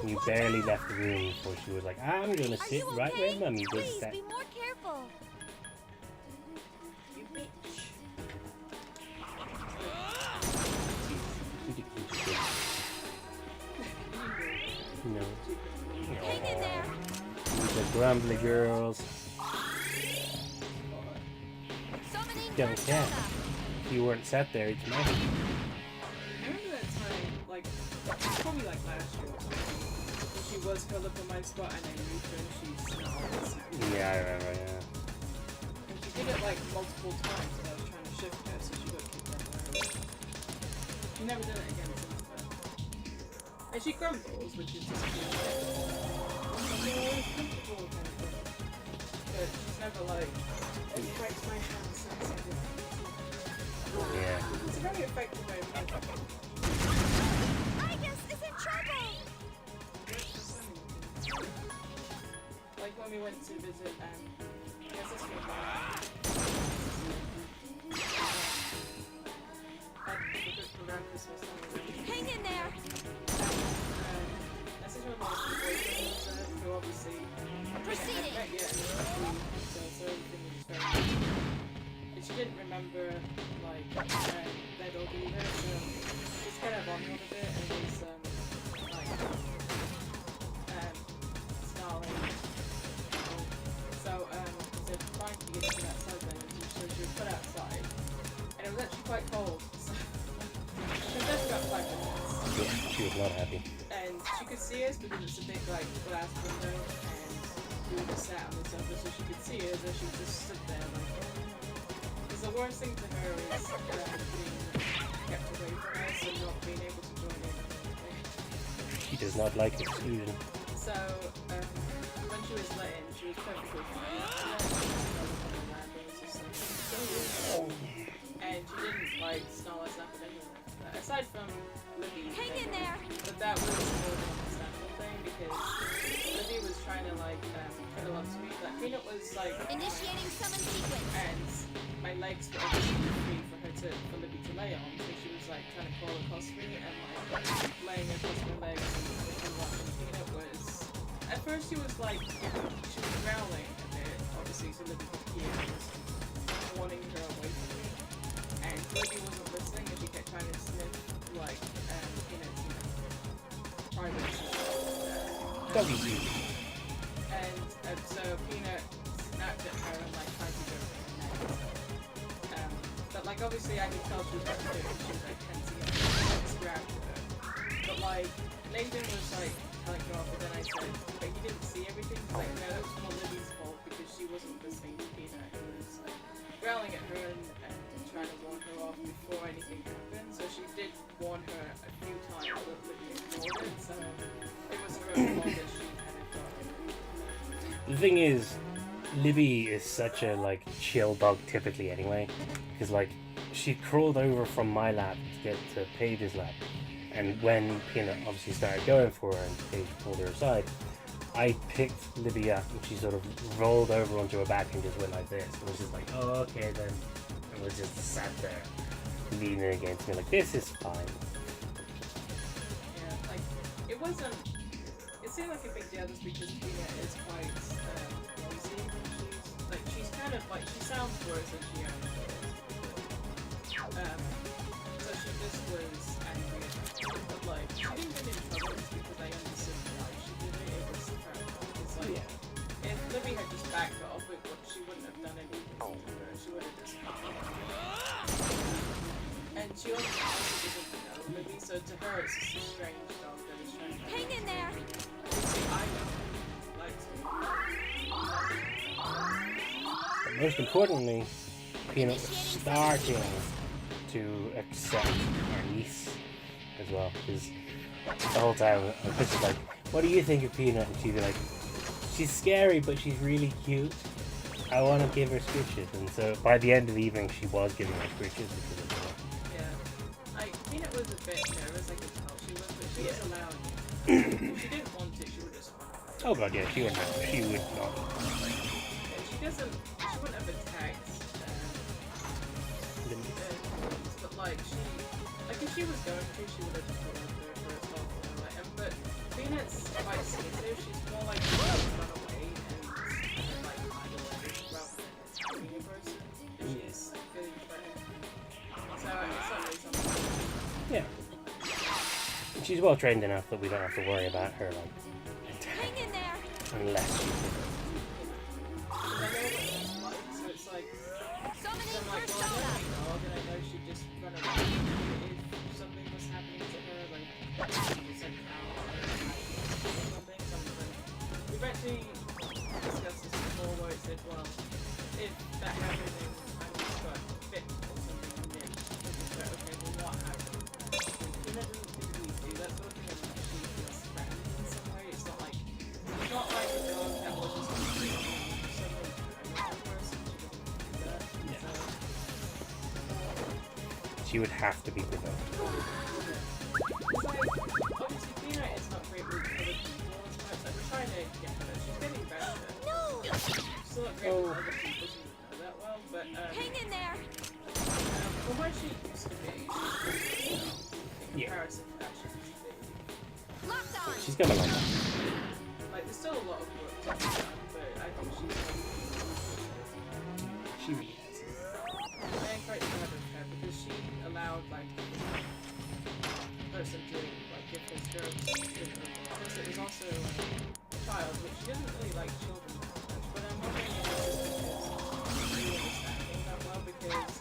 You barely left the room before she was like, I'm gonna Are sit you right okay? where Mummy was Please sat. be more careful. You bitch. No. Hang in there. The grumbly girls. Summoning Don't care. persona. If you weren't sat there, it's mine. I remember that time, like, probably like last year or something, when she was curled up on my spot and I moved her and she snarled. Yeah, I remember, yeah. And she did it like multiple times and I was trying to shift her so she got kicked out of my way. She never done it again since then. And she grumbles, which is just cute. Always comfortable kind of thing. But she's never like, it breaks my hand so I did it. Yeah. It's a very effective way of making it. Igus is in trouble. Like when we went to visit, my sister and around Christmas time. Hang in there. My sister-in-law was from Boise, who obviously Proceeding. met yet, so everything was very new. And she didn't remember like their dog either, so she's kind of on one of it and was like snarling. So we said, fine, you get to that outside then, so she was put outside, and it was actually quite cold. So she was there for about 5 minutes. She was not happy. And she could see us because it's a big like glass window and we were just sat on the sofa so she could see us and she would just sit there like, oh no. Because the worst thing to her is being kept away from us and not being able to join in. She does not like exclusion. So when she was let in, she was perfectly fine. And she didn't like snarl us up at anyone. Aside from Libby. Hang in there. But that was more of an understandable thing because Libby was trying to like cuddle up to me. Like Peanut was like Initiating summon sequence. and my legs were obviously free for Libby to lay on, so she was like trying to crawl across me and like laying across my legs and watching Peanut was at first she was growling a bit, obviously so Libby could hear and was wanting her away from me. And Libby wasn't listening and she kept trying to sniff like Peanut's, private Doggy food. and so Peanut snapped at her and like tried to go for her neck. But like obviously I could tell she was about to do it and she was like tensing it and just grabbed her. But like Nathan was like telling her off, but then I said, but he didn't see everything. He's like, no, that was more Libby's fault because she wasn't listening to Peanut. He was like growling at her and trying to warn her off before anything happened. So she did warn her a few times, but Libby ignored it. So it was her own fault that she kind of got. The thing is, Libby is such a like chill dog typically anyway, because like she crawled over from my lap to get to Paige's lap, and when Peanut obviously started going for her and Paige pulled her aside, I picked Libby up and she sort of rolled over onto her back and just went like this. And was just like, oh, okay then. And was just sat there, leaning against me like, this is fine. Yeah, like it wasn't. It seemed like a big deal just because Peanut is quite noisy when she's kind of like she sounds worse than she actually is. So she just was angry, but like she didn't get in trouble just because I understood why she did it. It was her fault. It's like if Libby had just backed off, she wouldn't have done anything to her. She would have just. And she also doesn't know Libby, so to her it's just a strange dog that is trying to. Hang in there! See, I don't like to. But most importantly, Peanut was starting to accept our niece as well, because the whole time Chris was like, what do you think of Peanut? And she'd be like, she's scary but she's really cute. I want to give her scritches. And so by the end of the evening she was giving her scritches because of that. Yeah. Peanut was a bit nervous, I could tell she was, but she was allowed it. If she didn't want it, she would just run away. Oh god, yeah, she would not. She would not. Yeah, she wouldn't have attacked but like if she was going to, she would have just run over for herself. But Peanut's quite sensitive, she's more like she would run away and like hide away rather than being a person if she's feeling threatened. So it's not really something. Yeah. She's well trained enough that we don't have to worry about her like Hang in there! unless she So it's like, Summoning I'm like, well, persona! I know dog, and I know she'd just run away if something was happening to her, like, it's like how or something. We've actually discussed this before where it said, well, if that happened and I just got bit or something, then it's like, okay, well, what happened? You know, doesn't typically do that sort of thing unless she feels threatened in some way. It's not like a dog that will just be someone person. She doesn't do that. Yeah. So, she would have to be provoked. it's like, obviously Peanut is not great with other people as much. Like, we're trying to get her. She's getting better. No! She's still not great with other people. She doesn't know that well. But Hang in there! from where she used to be, in comparison to that, she used to be. Locked on! She's gonna like that. Like, there's still a lot of work to be done, but I think she's She really is. I am quite proud of her because she allowed like a person to like give his girl to her. Plus it was also a child, which she doesn't really like children that much, but I'm wondering if it's because she understanding that well because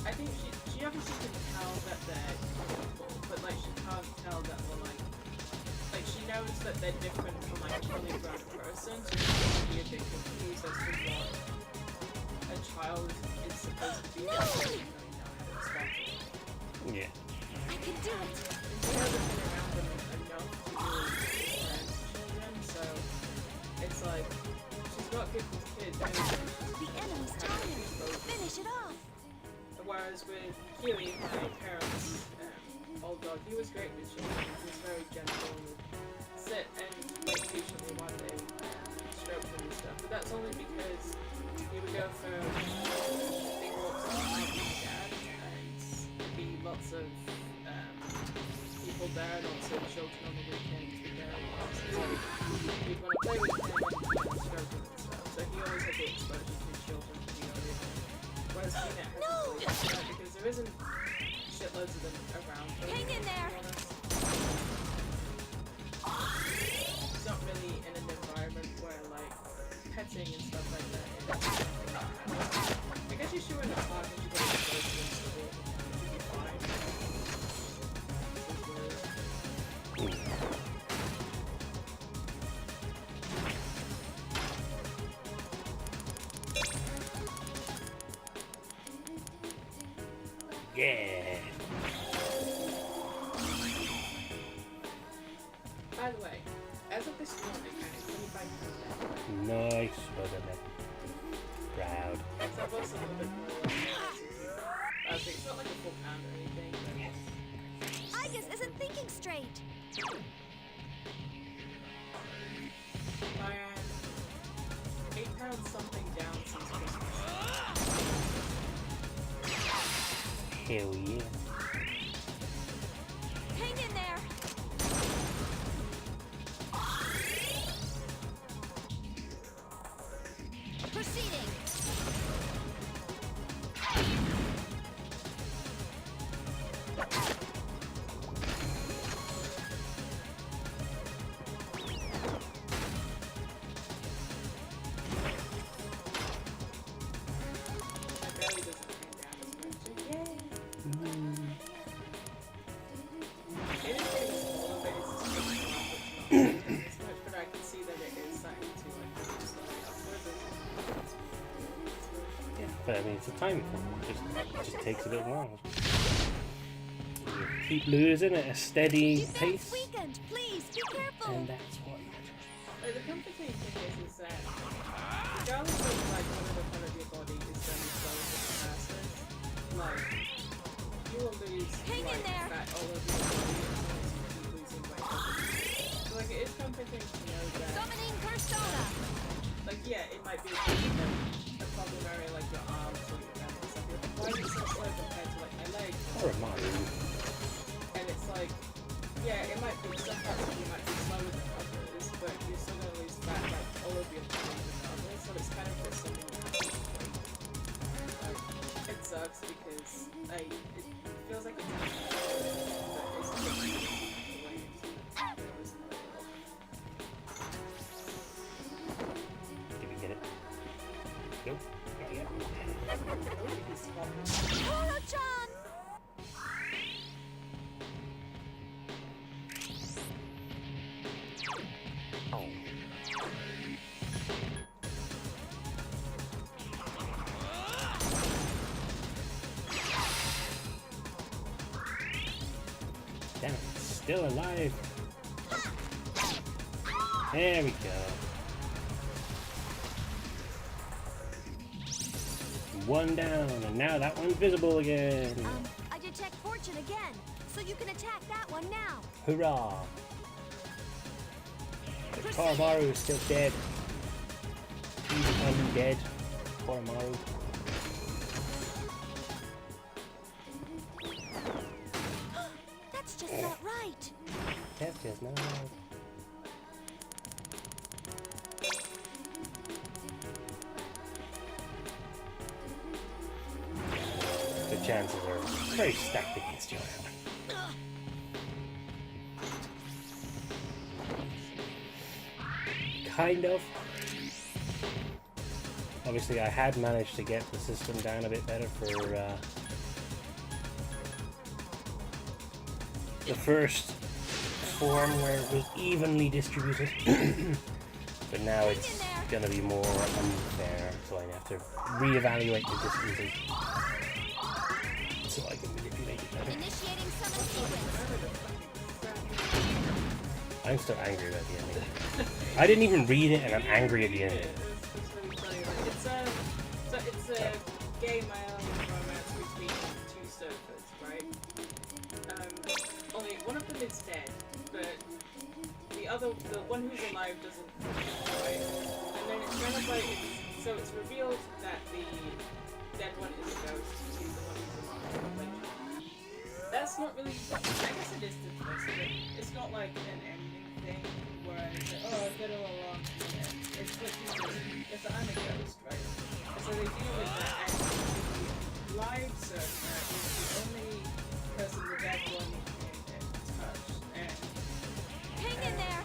I think she obviously can tell that they're people, but like she can't tell that they're like she knows that they're different from like a fully grown person, so she can be a bit confused as to what a child is supposed to be. She doesn't really know how to expect it. Yeah. I can do it! And she hasn't been around them enough to really learn children, so it's like she's not good with kids. The enemy's tired! Finish it off! Whereas with Huey, my parents' old dog, he was great with children. He was very gentle and would sit and wait patiently while they stroked him and stuff. But that's only because he would go for big walks on the park with my dad, and there'd be lots of people there, lots of children on the weekends with their dogs. So he'd want to play with him and stroke him and stuff. So he always had the exposure to children pretty early on. Whereas Peanut hasn't really got that because there isn't shitloads of them around. Hang in there! It's not really in an environment where like petting and stuff like that is I guess you should in the park and you get exposed to it and you'd be fine. Yeah. By the way, as of this morning, and it's 25%. Nice, well done, then. Proud. So I've lost a little bit more. It's not like a full pound or anything, but Igus isn't thinking straight. I am 8 pounds something down since Christmas. Hell yeah. Hang in there. Proceeding. My belly doesn't hang down as much. Yay! It is getting smaller, but it's just getting smaller, but not as much. But I can see that it is starting to like move slowly upwards. Yeah, but I mean, it's a time form. It just takes a little while. You keep losing at a steady Defense pace, weakened. Please be careful. and that's what matters. Like, the comforting thing is that regardless of like whatever part of your body is going slow as the fastest, like you will lose Hang in like there. fat all over your body as long as you keep losing weight. So like it is comforting to know that Summoning Persona. like yeah, it might be a problem area like your arms or your back and stuff. You're like, why is it so slow compared to like my legs? Or a Mario. And it's like, yeah, it might be some parts of you might be slower than others, but you're still gonna lose fat like all over your body regardless. So it's kind of just something that happens. Like, it sucks because it feels like it's but it's just the way Did we get it? Nope. Not yet. Koro-chan. Oh. Damn, it's still alive. There we go. One down, and now that one's visible again. I detect fortune again, so you can attack that one now. Hurrah! But Koromaru is still dead. He's undead. Koromaru. That's just not right. That's just not right. The chances are very stacked against you. Kind of. Obviously, I had managed to get the system down a bit better for the first form where it was evenly distributed. But now it's gonna be more unfair, so I have to reevaluate the distances so I can manipulate it better. Initiating summon sequence. I'm still angry about the ending. I didn't even read it, and I'm angry at the ending. It's really funny. Like, it's a gay male romance between two surfers, right? Only one of them is dead, but the one who's alive doesn't, right? And then it's kind of like, it's revealed that the dead one is a ghost to the one who's alive. Like, that's not really, I guess it is the twist, but it's not like an ending thing where it's like, oh, I've got it all along. It's like, I'm a ghost, right? And so they deal with that, and the live surfer is the only person the dead one can touch, and Hang in there.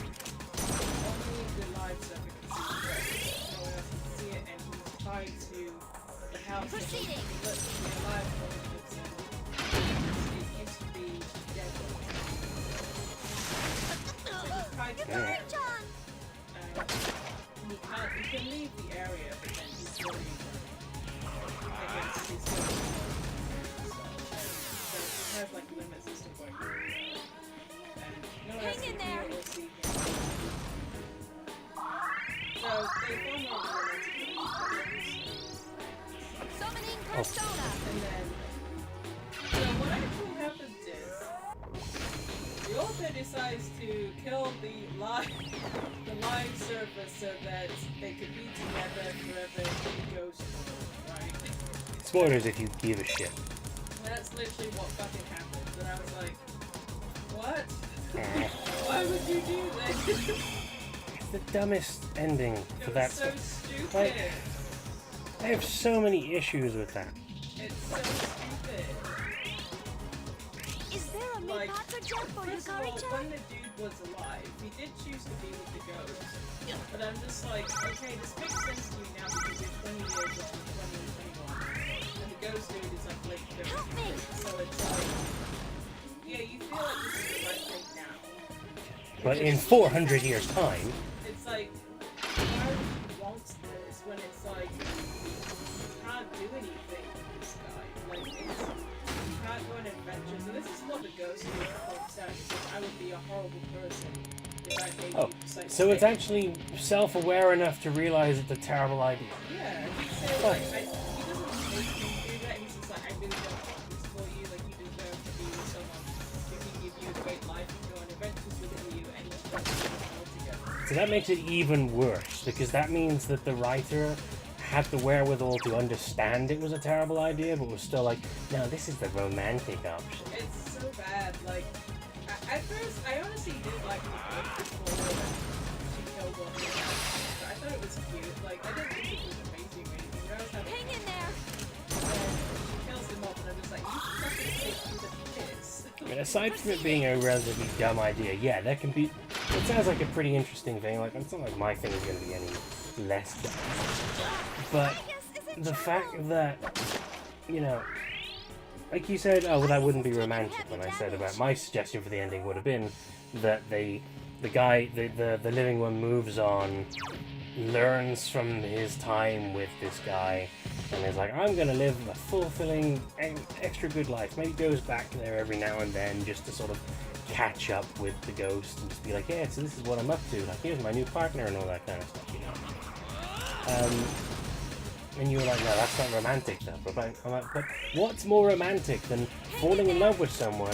only the live surfer can see the ghost. No one else can see it, and he's tied to the house that Proceeding. he lives in. The live one lives in. It used to be dead one. So he's tied to Yeah. it. John. He can leave the area, but then he's worried against his has like limits as to what he can do. And no one else Hang in can hear there. or see him. So they form a romantic relationship. Summoning persona. And then, so what actually happens is, the author decides to kill the live surface so that they could be together forever in the ghost world, right? Spoilers if you give a shit. That's literally what fucking happened, and I was like, what? Why would you do this? It's the dumbest ending for It that was so stuff. stupid. Like- I have so many issues with that. It's so stupid. Is there a Like, Mipatsu gem for first of all, Yukari-chan? when the dude was alive, he did choose to be with the ghost. But I'm just like, okay, this makes sense to me now because you're 20 years old, 20 and 21. And the ghost dude is like late 30s. Help me! So it's like, yeah, you feel like this is the right thing now. But in 400 years' time, It's like, why would you want this when it's like, you can't do anything with this guy? Like, it's, you can't go on adventures. And this is what the ghost dude points out. He says, I would be a horrible person if I made oh, you such so it's a-" actually self-aware enough to realize it's a terrible idea. Yeah, he said, like, he doesn't make you do that. He's just like, I really don't want this for you. Like, you deserve to be with someone who can give you a great life and go on adventures with you, and you don't do it all together. So that makes it even worse, because that means that the writer had the wherewithal to understand it was a terrible idea, but was still like, no, this is the romantic option. It's so bad. Like, at first, I honestly did like the book before she killed one of the guys. I thought it was cute. Like, I didn't think it was amazing or anything. But I was having Hang in there. she kills him off, and I'm just like, you fucking take me to piss. I mean, aside from it being a relatively dumb idea, yeah, that can be. It sounds like a pretty interesting thing. Like, it's not like my thing is going to be any less dumb. But the fact that, you know, like you said, oh, well, that wouldn't be romantic. When I said about my suggestion for the ending would have been that the living one moves on, learns from his time with this guy, and is like, I'm gonna live a fulfilling, extra good life. Maybe goes back there every now and then just to sort of catch up with the ghost and just be like, yeah, so this is what I'm up to. Like, here's my new partner and all that kind of stuff, you know. And you were like, no, that's not romantic though. But I'm like, but what's more romantic than falling in love with someone,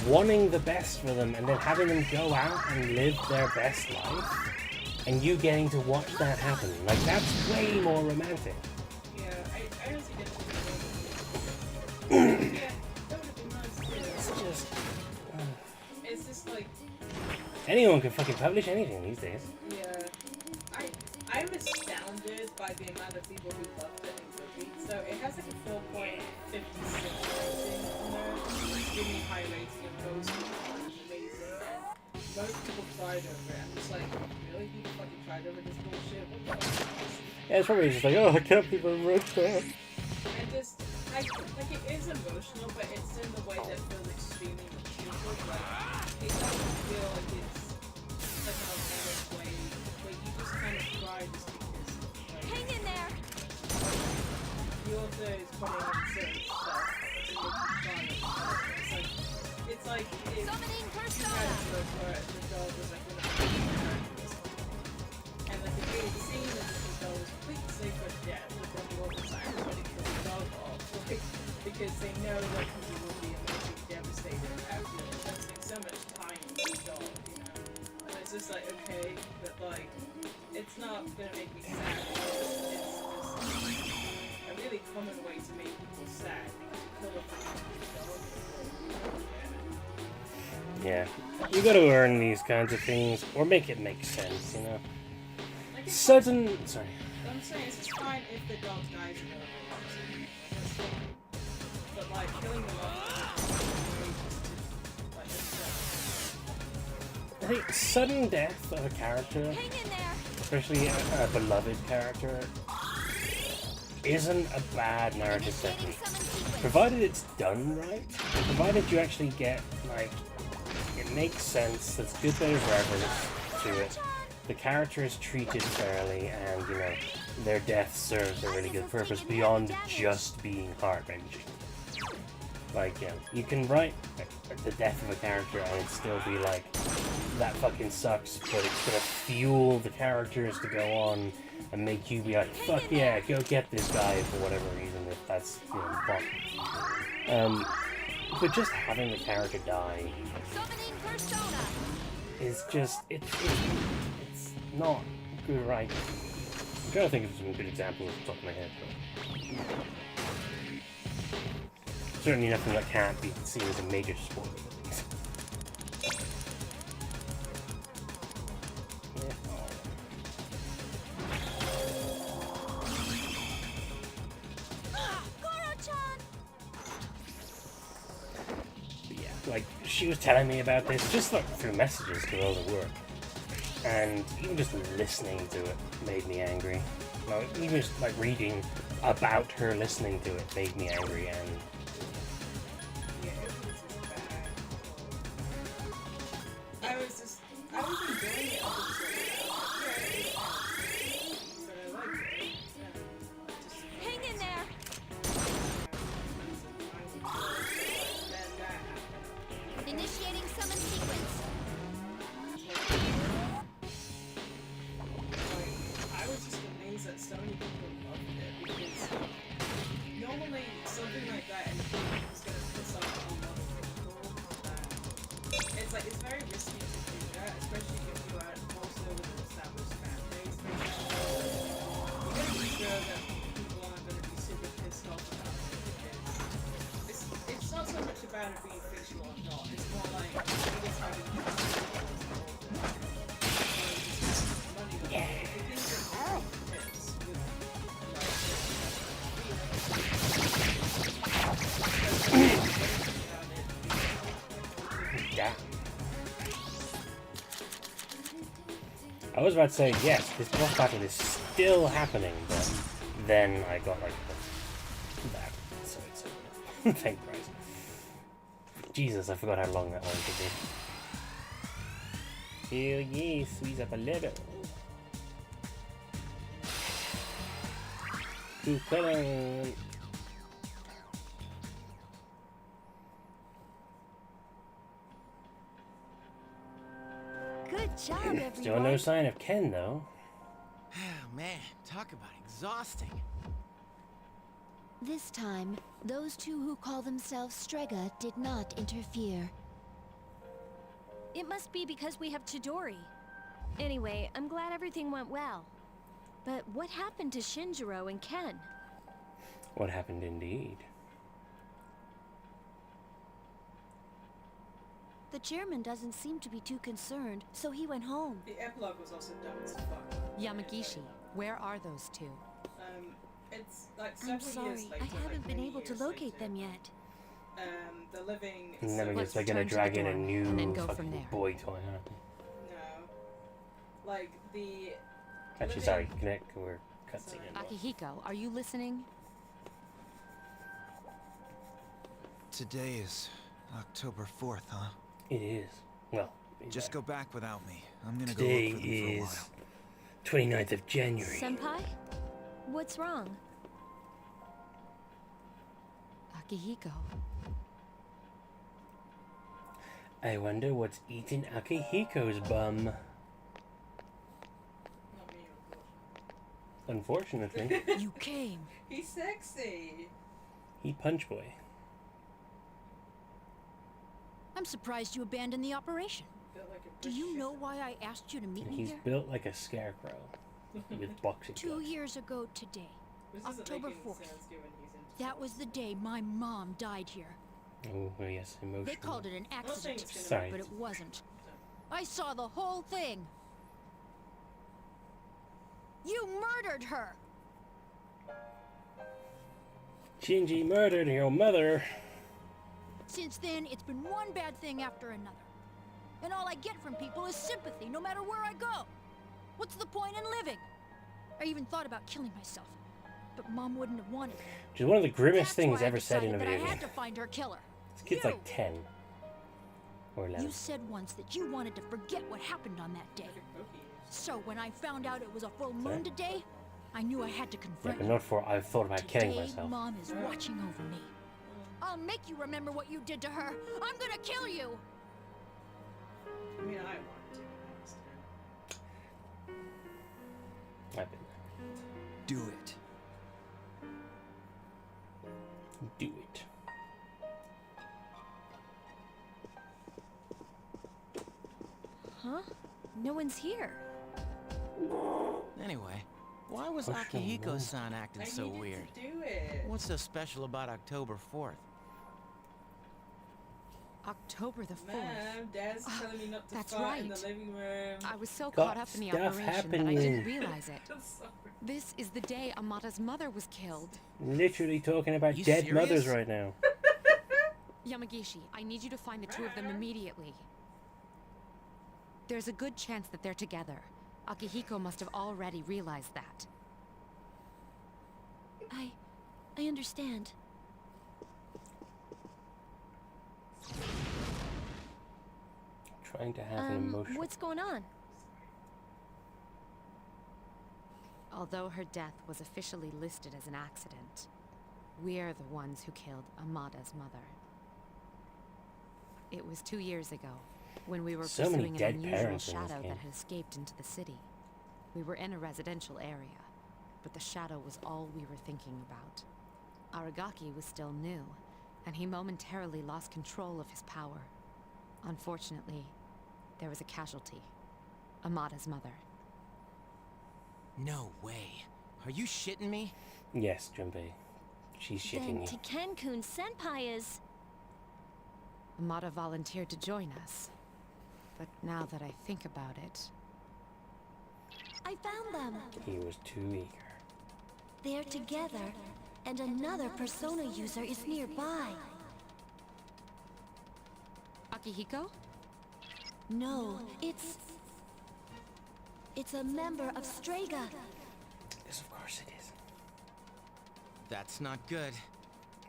wanting the best for them, and then having them go out and live their best life, and you getting to watch that happen? Like, that's way more romantic. Yeah, I honestly didn't think it was. Yeah, that would have been nice too. It's just It's just like, anyone can fucking publish anything these days. yeah, I'm astounded by the amount of people who loved it in movie. So it has like a 4.56 rating on there, extremely high rating, and most people thought it was amazing. And most people cried over it. I'm just like, really? People fucking cried over this bullshit? What the fuck is this? Yeah, it's probably just like, oh, I can't believe I wrote that. And just, like it is emotional, but it's in the way that feels extremely mature. Like, it doesn't feel like it's like an organic way. Like, you just kind of cry just because, like, Hang in there. the author is putting in certain stuff to make you cry. It's like it Summoning kind persona. of look where the dog was like one of the characters. And like the big scene is that the dog was completely safe for death, but then the author's like, everybody kill the dog off. Like, because they know that he will be emotionally devastated after investing so much time in the dog, you know? And it's just like, okay, but like, it's not gonna make me sad. It's just a really common way to make people sad because you kill a fucking dog. Yeah, you got to earn these kinds of things, or make it make sense, you know. Like, it's Sudden, sorry. I'm saying it's just fine if the dog dies in the that's fine. But like killing them off like I think sudden death of a character, Hang in there. especially a beloved character, isn't a bad narrative Initiating technique. summon sequence. Provided it's done right, provided you actually get, like, it makes sense, there's good bit of reverence to it, the character is treated fairly, and, you know, their death serves a really good purpose beyond just being heart-wrenching. Like, you can write the death of a character and it'd still be like, that fucking sucks, but it's gonna fuel the characters to go on and make you be like, fuck yeah, go get this guy for whatever reason, if that's, you know, the plot. But just having the character die Summoning Persona. is just, it's not good writing. I'm trying to think of some good examples off the top of my head, but certainly nothing that can't be seen as a major spoiler. Goro-chan! Yeah, like, she was telling me about this just like through messages because I was at work. And even just listening to it made me angry. Like, even just like reading about her listening to it made me angry, and Yeah, it was just bad. I was enjoying it up until but I liked it. Hang in there! Then that happened. Initiating summon sequence. I was just amazed that so many people loved it because normally something like that and is going to piss off a lot of people. It's like, it's very risky to do that, especially if you are also with an established fan base. You gotta be sure that people aren't going to be super pissed off about it because it's not so much about it being fictional or not, it's more like it's having yeah. I was about to say, yes, this boss battle is still happening, but then I got like that, so it's over. Thank Christ. Jesus, I forgot how long that one could be. Hell yeah, squeeze up a little. Come on. Good job, everyone. Still no sign of Ken, though. Man, talk about exhausting. This time, those two who call themselves Strega did not interfere. It must be because we have Chidori. Anyway, I'm glad everything went well. But what happened to Shinjiro and Ken? What happened indeed? The chairman doesn't seem to be too concerned, so he went home. The epilogue was also dumb as fuck. Yamagishi, where are those two? It's like I'm several years sorry, later. I haven't like been many able to years locate later. them yet. The living. And then I Let's guess they're gonna return to drag the in a dorm, new and then go from fucking there. boy toy, huh? No. Like the. Actually, living- sorry, connect. We're cutscene. Akihiko, are you listening? Today is October 4th, huh? It is. Well, Just go back without me. I'm gonna go today look for them for a is while. 29th of January. Senpai? What's wrong? Akihiko. I wonder what's eating Akihiko's bum. Not me, unfortunately. Unfortunately, You came. He's sexy. he punch boy. I'm surprised you abandoned the operation. Built like a Do British you know chicken. why I asked you to meet And me he's here? built like a scarecrow with boxing 2 gloves. years ago today, This doesn't October make any 4th. sense given he's into that was the day my mom died here. Oh, yes, emotional. They called it an I'm not saying accident, it's gonna Sorry. but it wasn't. I saw the whole thing. You murdered her! Shinji murdered your mother. Since then, it's been one bad thing after another. And all I get from people is sympathy, no matter where I go. What's the point in living? I even thought about killing myself. But Mom wouldn't have wanted it. Which is one of the grimmest That's things why I ever said in a decided that video I game. had to find her killer. This kid's You! like 10 or 11. You said once that you wanted to forget what happened on that day. like a cookie. So when I found out it was a full Sorry? moon today, I knew I had to Yeah, confront but you. not for I've thought about killing Today, myself. Mom is watching over me. I'll make you remember what you did to her. I'm gonna kill you. I mean, I want to. I understand. I've been there. Do it. Do it. Huh? No one's here. Anyway, why was Oh, sure, Akihiko-san acting I so needed weird? to do it. What's so special about October 4th? October the 4th. Ma'am, Dad's telling me not to that's fart in the right. living room. I was so Got caught up in the stuff operation that I happening. didn't realize it. Sorry. This is the day Amata's mother was killed. Literally talking about You dead serious? mothers right now. Yamagishi, I need you to find the two of them immediately. There's a good chance that they're together. Akihiko must have already realized that. I understand. Trying to have an emotion. What's going on? Although her death was officially listed as an accident, we're the ones who killed Amata's mother. It was 2 years ago, when we were So many pursuing an dead unusual parents in this shadow game. that had escaped into the city. We were in a residential area, but the shadow was all we were thinking about. Aragaki was still new, and he momentarily lost control of his power. Unfortunately, there was a casualty. Amata's mother. No way. Are you shitting me? Yes, Junpei. She's shitting Then you. Tekken-kun Senpai is... Amata volunteered to join us. But now that I think about it, I found them. He was too eager. They're together, and another Persona user is nearby. Akihiko? No, it's a member of Strega. Yes, of course it is. That's not good.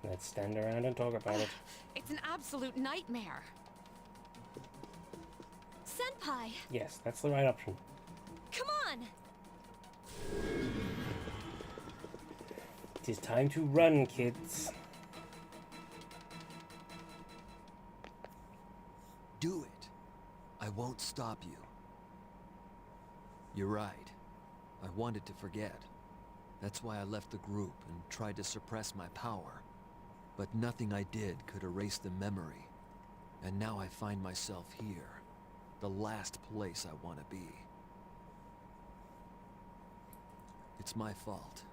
Let's stand around and talk about it. It's an absolute nightmare. Senpai, Yes, that's the right option. come on! It is time to run, kids. Do it. I won't stop you. You're right. I wanted to forget. That's why I left the group and tried to suppress my power. But nothing I did could erase the memory. And now I find myself here. The last place I want to be. It's my fault.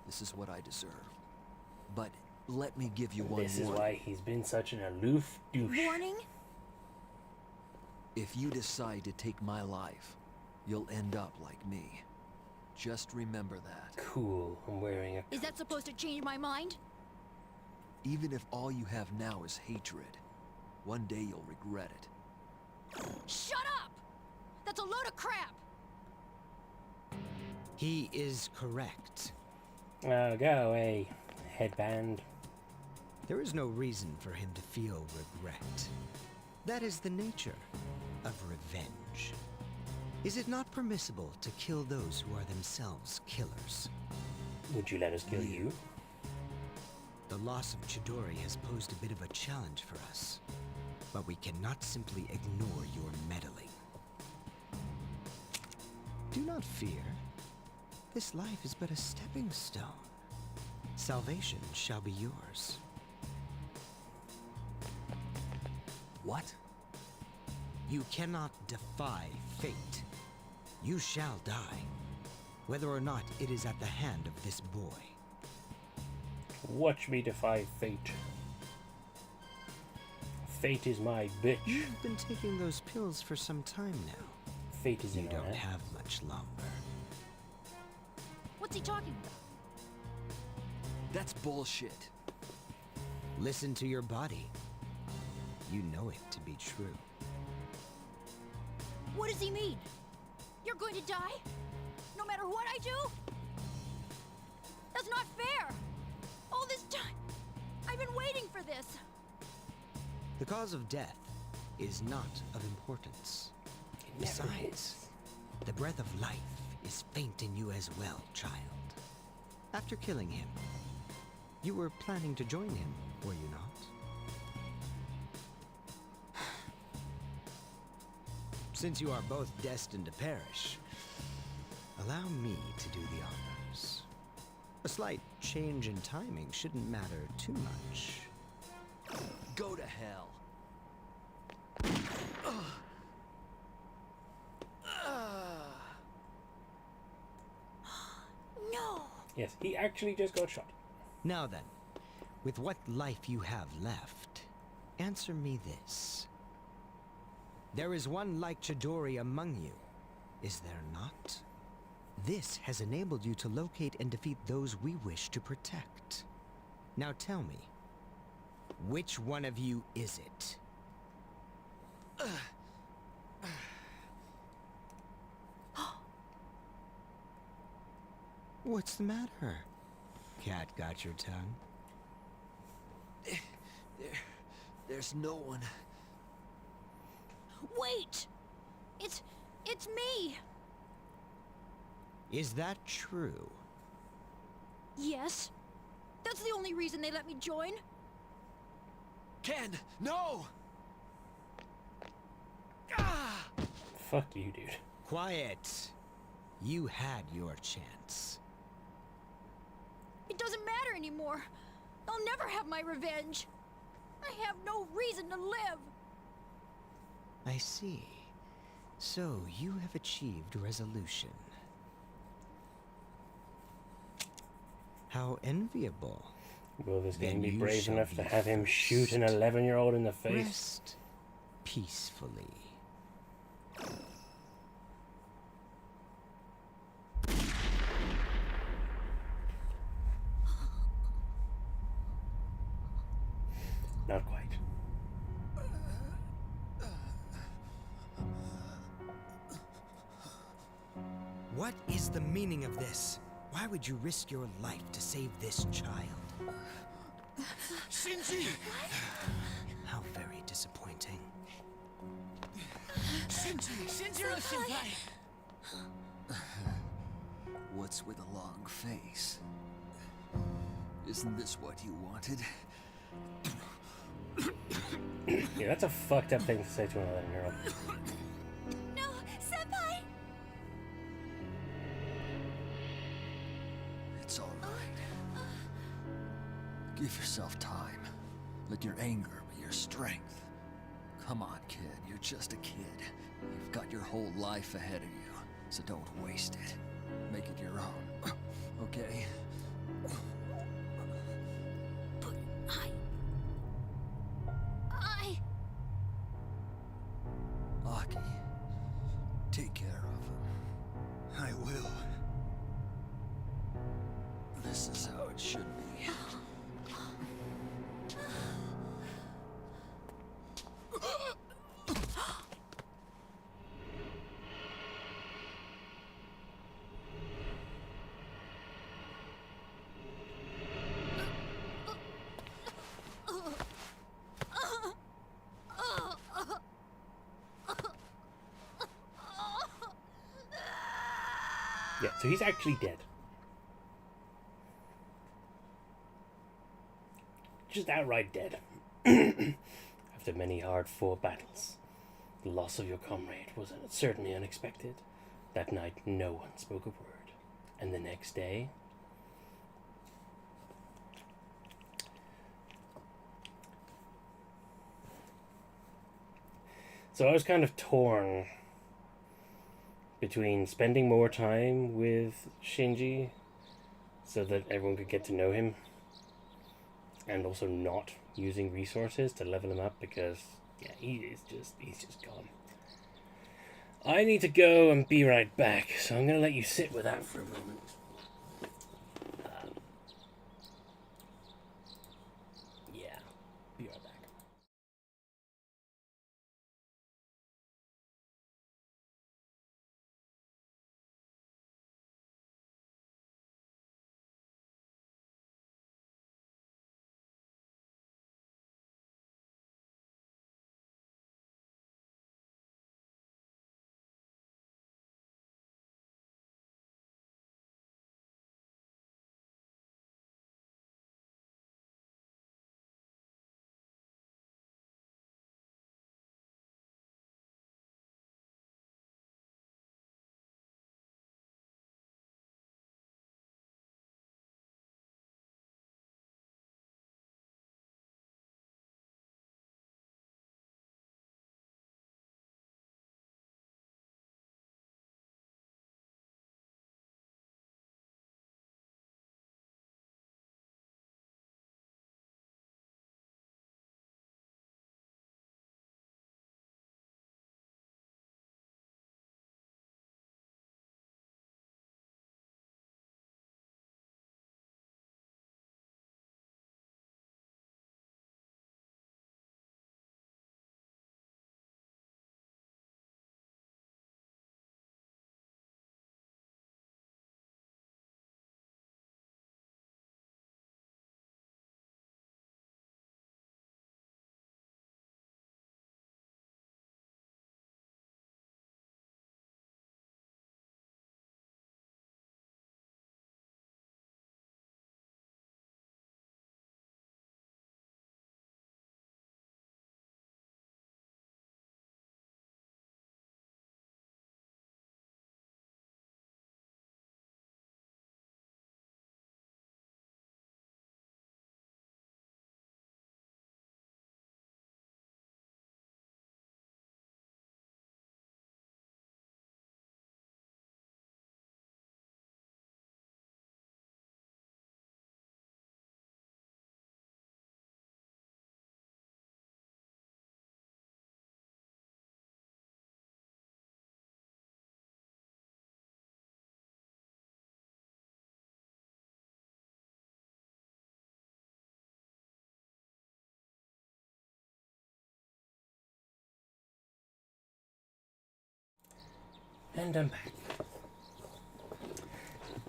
This is what I deserve. But let me give you one This is warning. why he's been such an aloof douche. Warning? If you decide to take my life, you'll end up like me. Just remember that. Cool. I'm wearing a... Is that supposed to change my mind? Even if all you have now is hatred, one day you'll regret it. Shut up! That's a load of crap! He is correct. Oh, go away, headband. There is no reason for him to feel regret. That is the nature of revenge. Is it not permissible to kill those who are themselves killers? Would you let us kill you? The loss of Chidori has posed a bit of a challenge for us, but we cannot simply ignore your meddling. Do not fear. This life is but a stepping stone. Salvation shall be yours. What? You cannot defy fate. You shall die, whether or not it is at the hand of this boy. Watch me defy fate. Fate is my bitch. You've been taking those pills for some time now. Fate is You in don't our hand. have much longer. What's he talking about? That's bullshit. Listen to your body. You know it to be true. What does he mean? You're going to die? No matter what I do? That's not fair! All this time, I've been waiting for this! The cause of death is not of importance. It never Besides, is. the breath of life is faint in you as well, child. After killing him, you were planning to join him, were you not? Since you are both destined to perish, allow me to do the honors. A slight change in timing shouldn't matter too much. Go to hell. No! Yes, he actually just got shot. Now then, with what life you have left, answer me this. There is one like Chidori among you, is there not? This has enabled you to locate and defeat those we wish to protect. Now tell me, which one of you is it? What's the matter? Cat got your tongue? There's no one. Wait! It's me! Is that true? Yes. That's the only reason they let me join. Ken, no! Fuck you, dude. Quiet. You had your chance. It doesn't matter anymore. I'll never have my revenge. I have no reason to live. I see. So you have achieved resolution. How enviable. Will this Then game be you brave shall enough to be have him shoot an first. 11-year-old in the face? Rest peacefully. Not quite. What is the meaning of this? Why would you risk your life to save this child? Shinji! How very disappointing. Shinjiro-senpai! What's with a long face? Isn't this what you wanted? Yeah, that's a fucked up thing to say to an 11-year-old. No, Senpai! It's all right. Give yourself time. Let your anger be your strength. Come on, kid. You're just a kid. You've got your whole life ahead of you, so don't waste it. Make it your own. Okay? But Aki, take care of him. I will. This is how it should be. Yeah, so he's actually dead. Just outright dead. After many hard-fought battles. The loss of your comrade was certainly unexpected. That night, no one spoke a word. And the next day... So I was kind of torn between spending more time with Shinji so that everyone could get to know him and also not using resources to level him up because yeah, he's just gone. I need to go and be right back, so I'm gonna let you sit with that for a moment. And I'm back.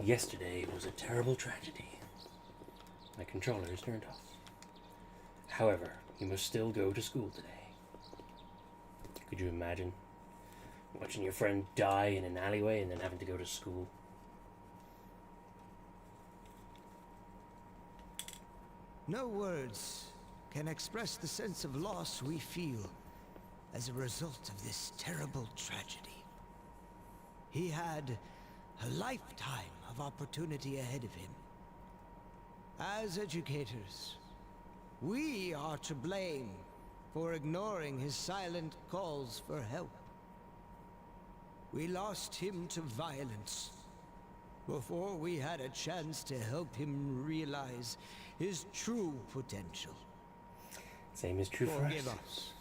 Yesterday was a terrible tragedy. My controller is turned off. However, you must still go to school today. Could you imagine watching your friend die in an alleyway and then having to go to school? No words can express the sense of loss we feel as a result of this terrible tragedy. He had a lifetime of opportunity ahead of him. As educators, we are to blame for ignoring his silent calls for help. We lost him to violence before we had a chance to help him realize his true potential. Same is true for us. Forgive us.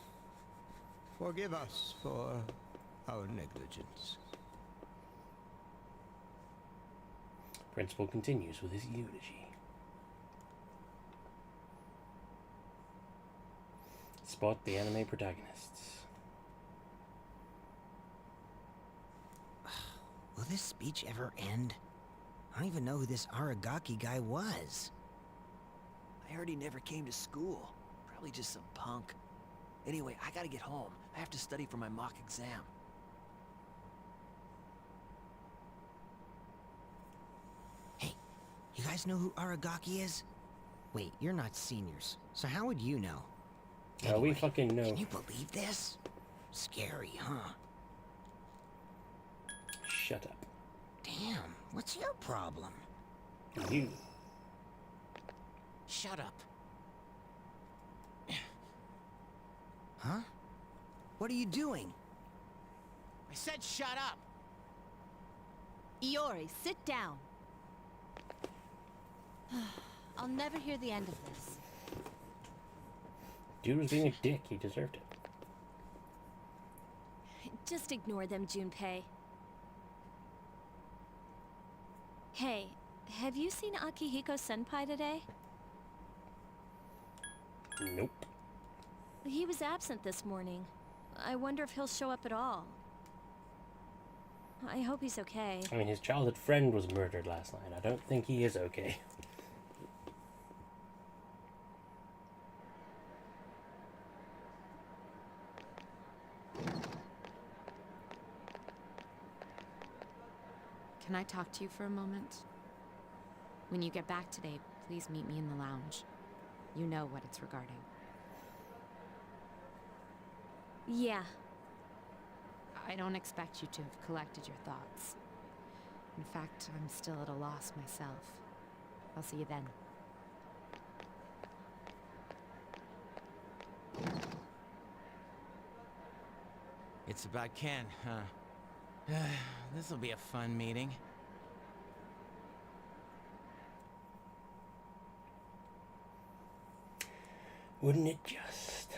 Forgive us for our negligence. Principal continues with his eulogy. Spot the anime protagonists. Will this speech ever end? I don't even know who this Aragaki guy was. I heard he never came to school. Probably just some punk. Anyway, I gotta get home. I have to study for my mock exam. Hey, you guys know who Aragaki is? Wait, you're not seniors, so how would you know? Now we fucking know. Can you believe this? Scary, huh? Shut up. Damn, what's your problem? You. Shut up. Huh? What are you doing? I said shut up. Iori, sit down. I'll never hear the end of this. Dude was being a dick. He deserved it. Just ignore them, Junpei. Hey, have you seen Akihiko-senpai today? Nope. He was absent this morning. I wonder if he'll show up at all. I hope he's okay. I mean, his childhood friend was murdered last night. I don't think he is okay. Can I talk to you for a moment? When you get back today, please meet me in the lounge. You know what it's regarding. Yeah. I don't expect you to have collected your thoughts. In fact, I'm still at a loss myself. I'll see you then. It's about Ken, huh? This'll be a fun meeting. Wouldn't it just?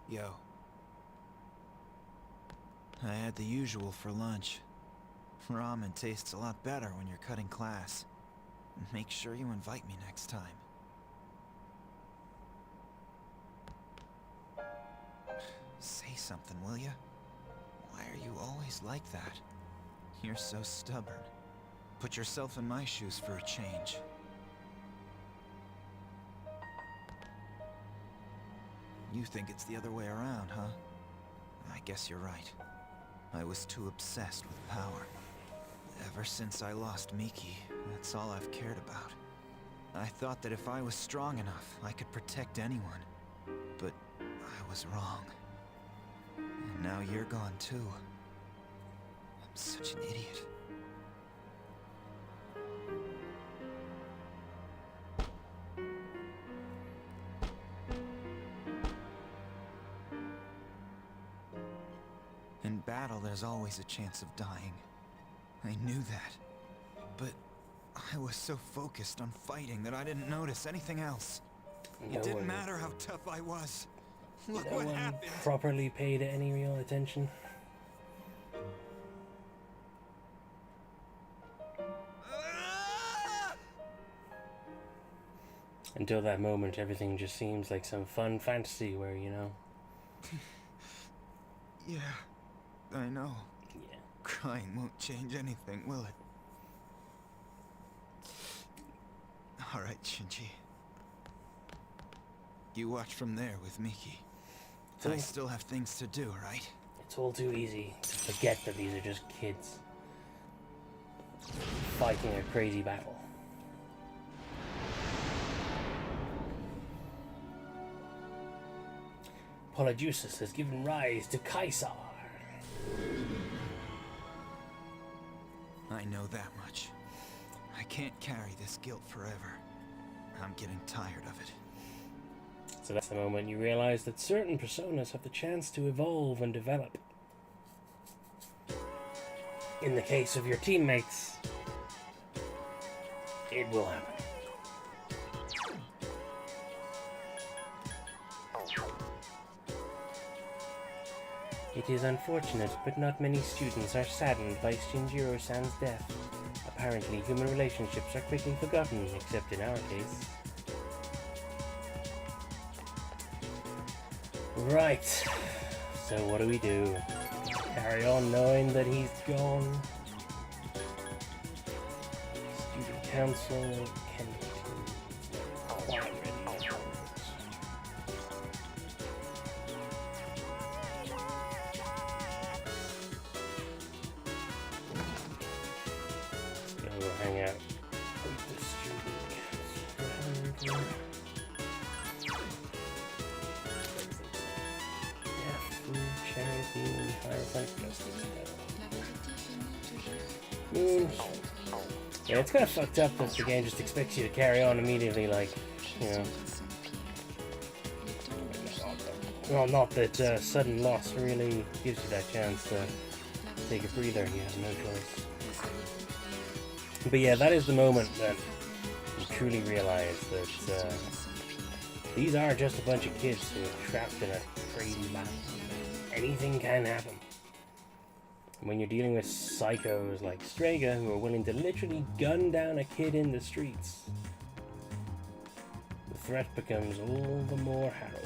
Yo. I had the usual for lunch. Ramen tastes a lot better when you're cutting class. Make sure you invite me next time. Say something, will ya? Why are you always like that? You're so stubborn. Put yourself in my shoes for a change. You think it's the other way around, huh? I guess you're right. I was too obsessed with power. Ever since I lost Miki, that's all I've cared about. I thought that if I was strong enough, I could protect anyone. But I was wrong. And now you're gone too. I'm such an idiot. In battle, there's always a chance of dying. I knew that. But I was so focused on fighting that I didn't notice anything else. It didn't matter how tough I was. Look No what one happened. properly paid any real attention. Until that moment, everything just seems like some fun fantasy where, you know... Yeah, I know. Yeah. Crying won't change anything, will it? Alright, Shinji. You watch from there with Miki. I still have things to do, right? It's all too easy to forget that these are just kids fighting a crazy battle. Polyjuice has given rise to Caesar. I know that much. I can't carry this guilt forever. I'm getting tired of it. So that's the moment you realize that certain personas have the chance to evolve and develop. In the case of your teammates, it will happen. It is unfortunate, but not many students are saddened by Shinjiro-san's death. Apparently, human relationships are quickly forgotten, except in our case. Right, so what do we do? Carry on knowing that he's gone? Student council, Kensington, quite ready. Let's go hang out with the student council. Yeah, it's kind of fucked up that the game just expects you to carry on immediately, like, you know. Well, not that sudden loss really gives you that chance to take a breather. You have no choice. But yeah, that is the moment that you truly realize that these are just a bunch of kids who are trapped in a crazy battle. Anything can happen. When you're dealing with psychos like Strega who are willing to literally gun down a kid in the streets, the threat becomes all the more harrowing.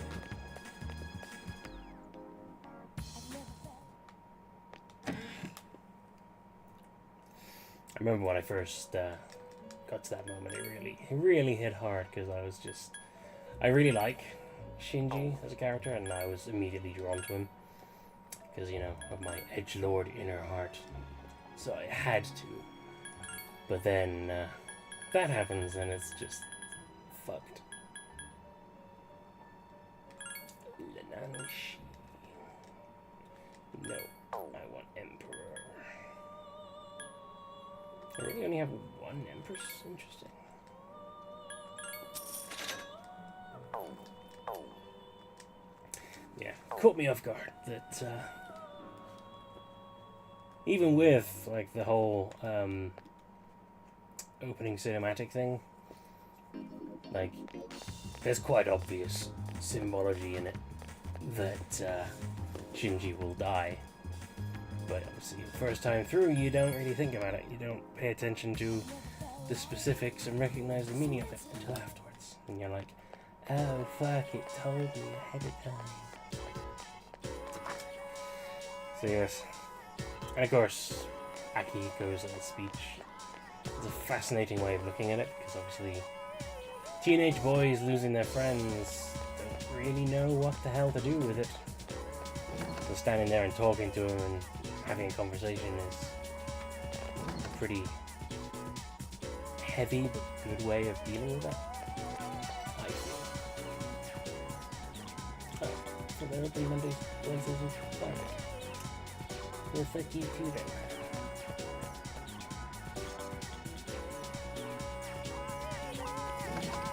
I remember when I first got to that moment, it really hit hard, because I really like Shinji as a character, and I was immediately drawn to him. Because, you know, of my edgelord inner heart. So I had to. But then, that happens and it's just fucked. Lenanoshi. No, I want Emperor. I really only have one Empress? Interesting. Yeah, caught me off guard that, even with, like, the whole, opening cinematic thing, like, there's quite obvious symbology in it that, Shinji will die. But obviously, the first time through, you don't really think about it. You don't pay attention to the specifics and recognize the meaning of it until afterwards. And you're like, oh, fuck, it told me ahead of time. So yes. And of course, Akihiko's little speech is a fascinating way of looking at it, because obviously teenage boys losing their friends don't really know what the hell to do with it. So standing there and talking to him and having a conversation is a pretty heavy but good way of dealing with that, I feel. Oh, so they're open Mondays, Wednesdays, and Fridays. Well, fuck you too then.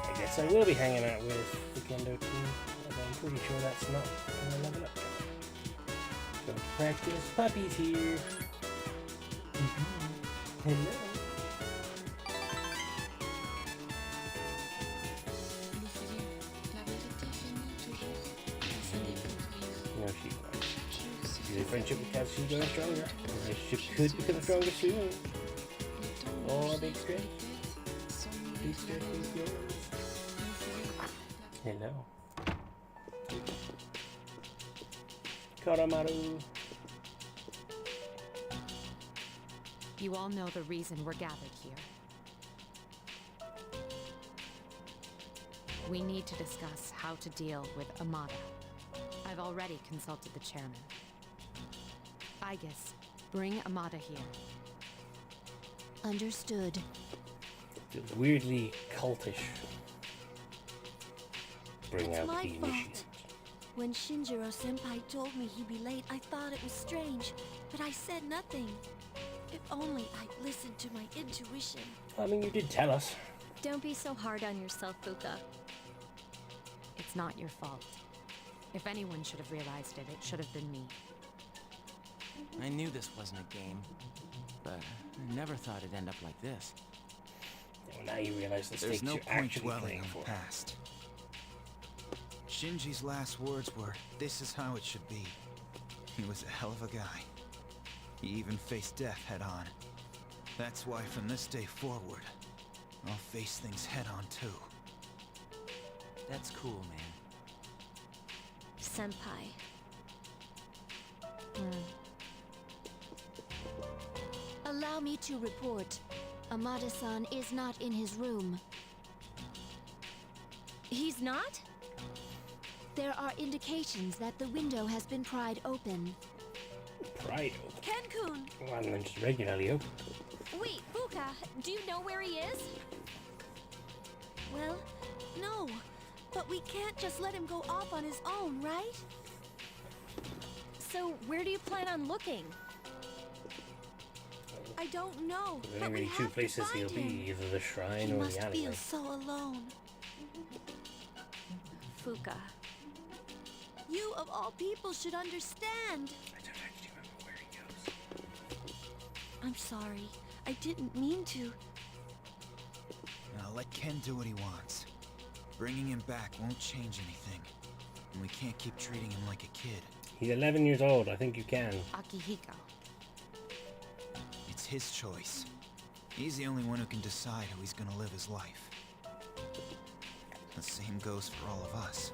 I guess I will be hanging out with the Kendo team, although I'm pretty sure that's not gonna level up. Go to practice. Puppy's here. Hello. No, she's not. Your friendship with Katsushi growing stronger. The relationship could become stronger soon. Oh, big strength. Big strength is yours. Hello. Koromaru. You all know the reason we're gathered here. We need to discuss how to deal with Amada. I've already consulted the chairman. Aegis, bring Amada here. Understood. Feels weirdly cultish. Bring It's out my the fault. initiates. When Shinjiro-senpai told me he'd be late, I thought it was strange, but I said nothing. If only I'd listened to my intuition. I mean, you did tell us. Don't be so hard on yourself, Fuka. It's not your fault. If anyone should have realized it, it should have been me. I knew this wasn't a game, but I never thought it'd end up like this. Well, now you realize the There's stakes no you're point actually dwelling playing on for. the past. Shinji's last words were, "This is how it should be." He was a hell of a guy. He even faced death head on. That's why from this day forward, I'll face things head on too. That's cool, man. Senpai. Allow me to report. Amada-san is not in his room. He's not? There are indications that the window has been pried open. Pride. Ken-kun! Rather than just regularly open. Wait, Fuka, do you know where he is? Well, no. But we can't just let him go off on his own, right? So, where do you plan on looking? I don't know. There's But only we really two have to places find he'll be, him. either the shrine He or must the alleyway. feel so alone. Fuka. You of all people should understand. I don't actually remember where he goes. I'm sorry. I didn't mean to. Now let Ken do what he wants. Bringing him back won't change anything. And we can't keep treating him like a kid. He's 11 years old. I think you can. Akihiko. It's his choice. He's the only one who can decide how he's gonna live his life. The same goes for all of us.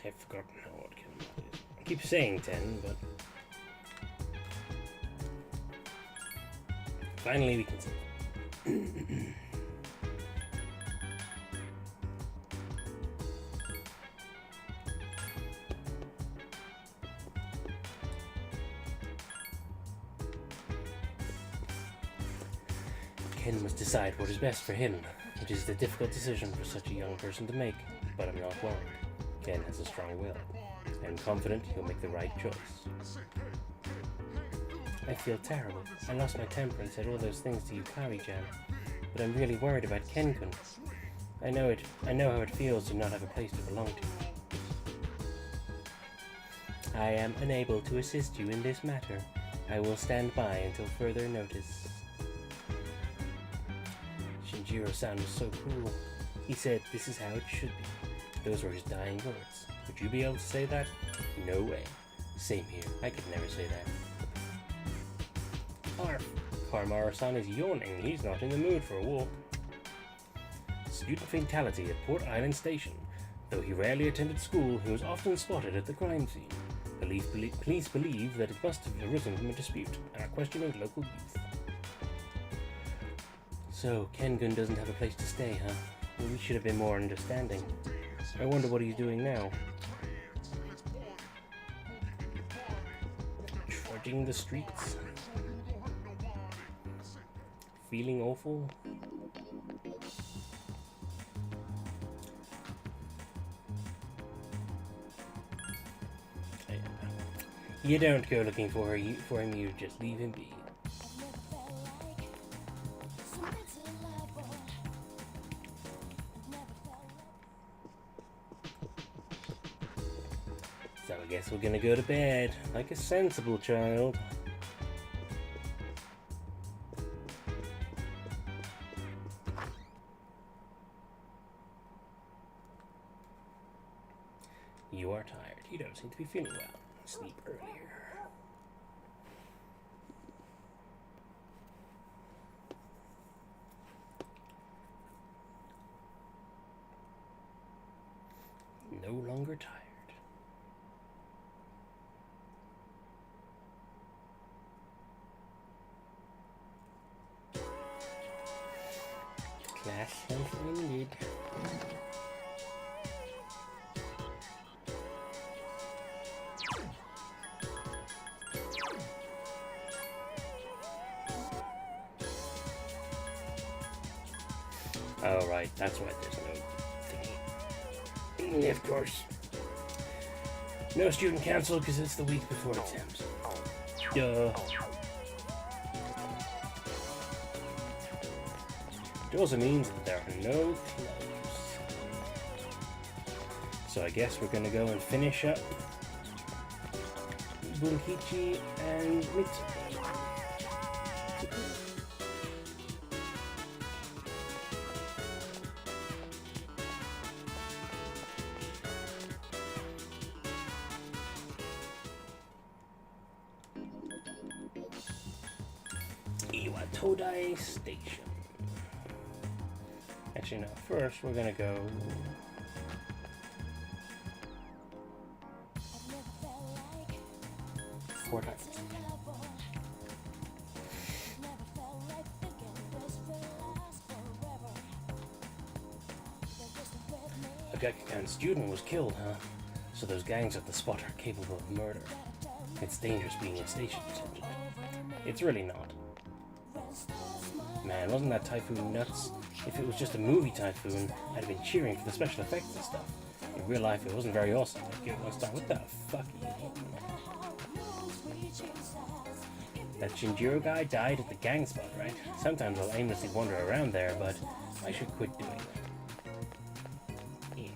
I've forgotten how old Ken is. I keep saying 10, but... Finally we can say. Ken must decide what is best for him, which is a difficult decision for such a young person to make, but I'm not worried. Ken has a strong will. I'm confident he'll make the right choice. I feel terrible. I lost my temper and said all those things to Yukari-chan, but I'm really worried about Ken-kun. I know how it feels to not have a place to belong to. I am unable to assist you in this matter. I will stand by until further notice. Shinjiro-san was so cruel. He said this is how it should be. Those were his dying words. Would you be able to say that? No way. Same here. I could never say that. Arf. Koromaru-san is yawning. He's not in the mood for a walk. Student fatality at Port Island Station. Though he rarely attended school, he was often spotted at the crime scene. Police believe that it must have arisen from a dispute and are questioning local youth. So, Ken-kun doesn't have a place to stay, huh? Well, we should have been more understanding. I wonder what he's doing now. Trudging the streets. Feeling awful. You don't go looking for him, you just leave him be. So I guess we're gonna go to bed, like a sensible child. You are tired. You don't seem to be feeling well. Sleep earlier. no longer tired. Class health indeed. Oh, right, that's why there's no thingy. Of course. No student council because it's the week before exams. Duh. It also means that there are no clubs. So I guess we're gonna go and finish up Bunkichi and Mitsuki. Iwatodai Station. Actually, no. First, we're gonna go. Four times. A Gakukan student was killed, huh? So those gangs at the spot are capable of murder. It's dangerous being a station sergeant. It's really not. Man, wasn't that typhoon nuts? If it was just a movie typhoon, I'd have been cheering for the special effects and stuff. In real life, it wasn't very awesome. Like, it was like, what the fuck are you doing? That Shinjiro guy died at the gang spot, right? Sometimes I'll aimlessly wander around there, but I should quit doing that. Yeah.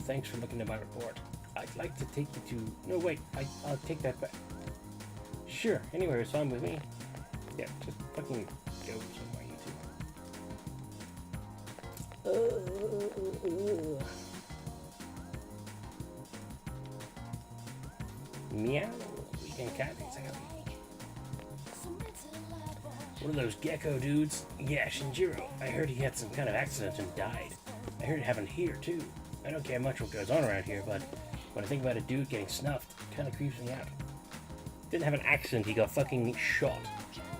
Thanks for looking at my report. I'd like to take you to... No, wait, I'll take that back. Sure, anywhere is fine with me. Yeah, just fucking go somewhere, you two. Meow. Weekend cat things I got. One of those gecko dudes? Yeah, Shinjiro. I heard he had some kind of accident and died. I heard it happened here, too. I don't care much what goes on around here, but when I think about a dude getting snuffed, it kind of creeps me out. Didn't have an accident, he got fucking shot.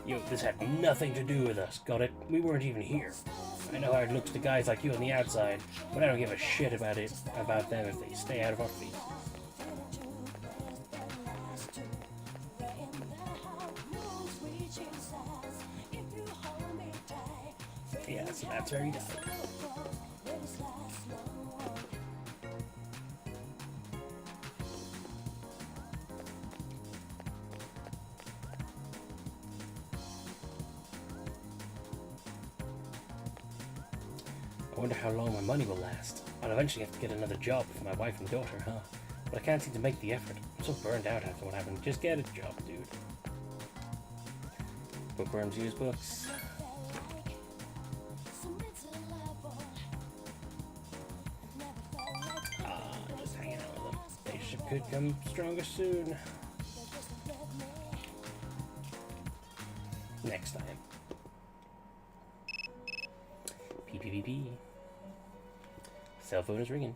Yo, this had nothing to do with us, got it? We weren't even here. I know how it looks to guys like you on the outside, but I don't give a shit about them if they stay out of our feet. Yeah, so that's where he died. I wonder how long my money will last. I'll eventually have to get another job for my wife and daughter, huh? But I can't seem to make the effort. I'm so burned out after what happened. Just get a job, dude. Bookworms use books. Just hanging out with them. Spaceship could come stronger soon. Next time. PPPP. Cell phone is ringing.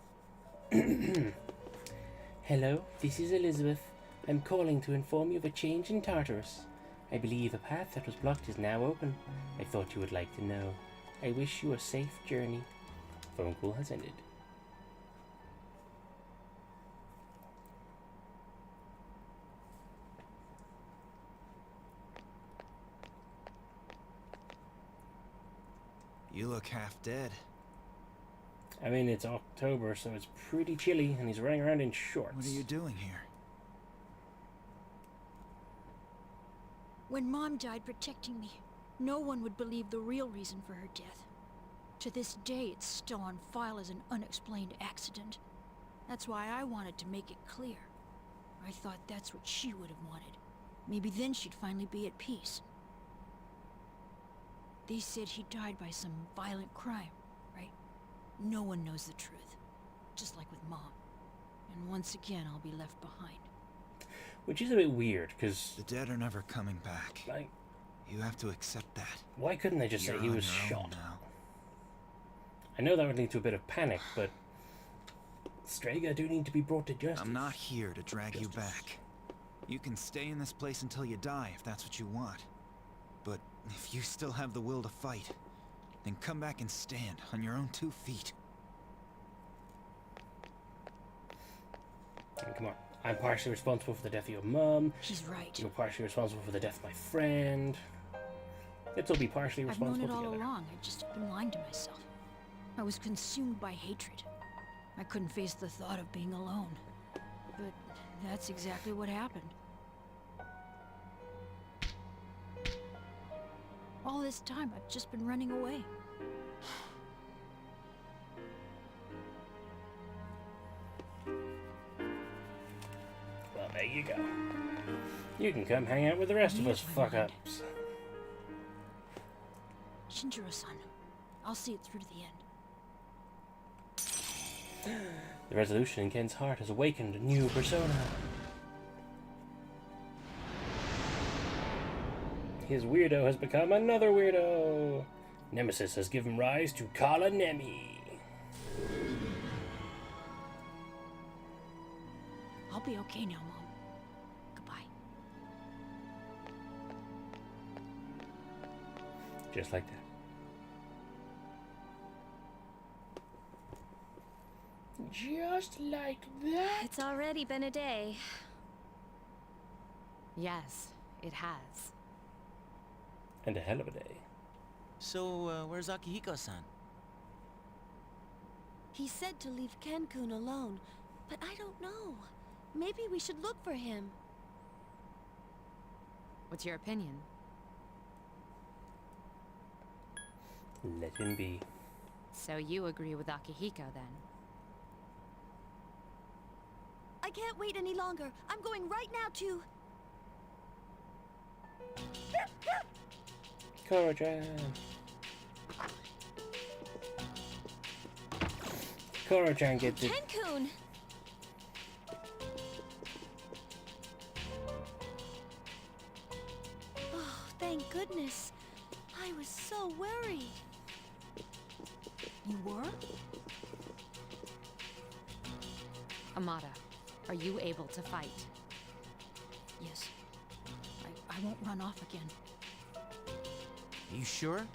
Hello, this is Elizabeth. I'm calling to inform you of a change in Tartarus. I believe a path that was blocked is now open. I thought you would like to know. I wish you a safe journey. Phone call has ended. You look half dead. I mean, it's October, so it's pretty chilly, and he's running around in shorts. What are you doing here? When Mom died protecting me, no one would believe the real reason for her death. To this day, it's still on file as an unexplained accident. That's why I wanted to make it clear. I thought that's what she would have wanted. Maybe then she'd finally be at peace. They said he died by some violent crime, right? No one knows the truth. Just like with Mom. And once again, I'll be left behind. Which is a bit weird, because... The dead are never coming back. Like... You have to accept that. Why couldn't they just say he was shot? Now. I know that would lead to a bit of panic, but Strega do need to be brought to justice. I'm not here to drag you back. You can stay in this place until you die if that's what you want. But if you still have the will to fight, then come back and stand on your own 2 feet. Come on. I'm partially responsible for the death of your mum. He's right. You're partially responsible for the death of my friend. Let's all be partially I've known responsible it all together. along. I'd just been lying to myself. I was consumed by hatred. I couldn't face the thought of being alone. But that's exactly what happened. All this time, I've just been running away. Well, there you go. You can come hang out with the rest of us fuck-ups. Shinjiro-san, I'll see it through to the end. The resolution in Ken's heart has awakened a new persona. His weirdo has become another weirdo. Nemesis has given rise to Kala Nemi. I'll be okay now, Mom. Goodbye. Just like that. Just like that. It's already been a day. Yes, it has. And a hell of a day. So, where's Akihiko-san? He said to leave Ken-kun alone, but I don't know. Maybe we should look for him. What's your opinion? Let him be. So you agree with Akihiko then? I can't wait any longer. I'm going right now to... Koro-chan. Koro-chan gets it. Ken-kun! Oh, thank goodness. I was so worried. You were? Amada, are you able to fight? Yes. I won't run off again. You sure?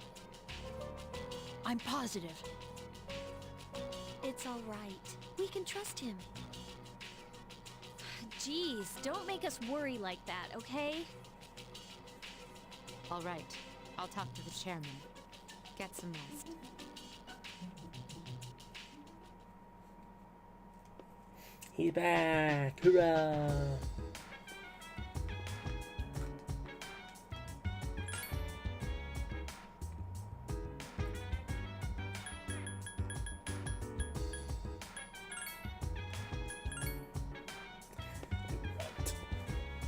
I'm positive. It's all right. We can trust him. Jeez, don't make us worry like that, okay? All right, I'll talk to the chairman. Get some rest. He's back! Hurrah!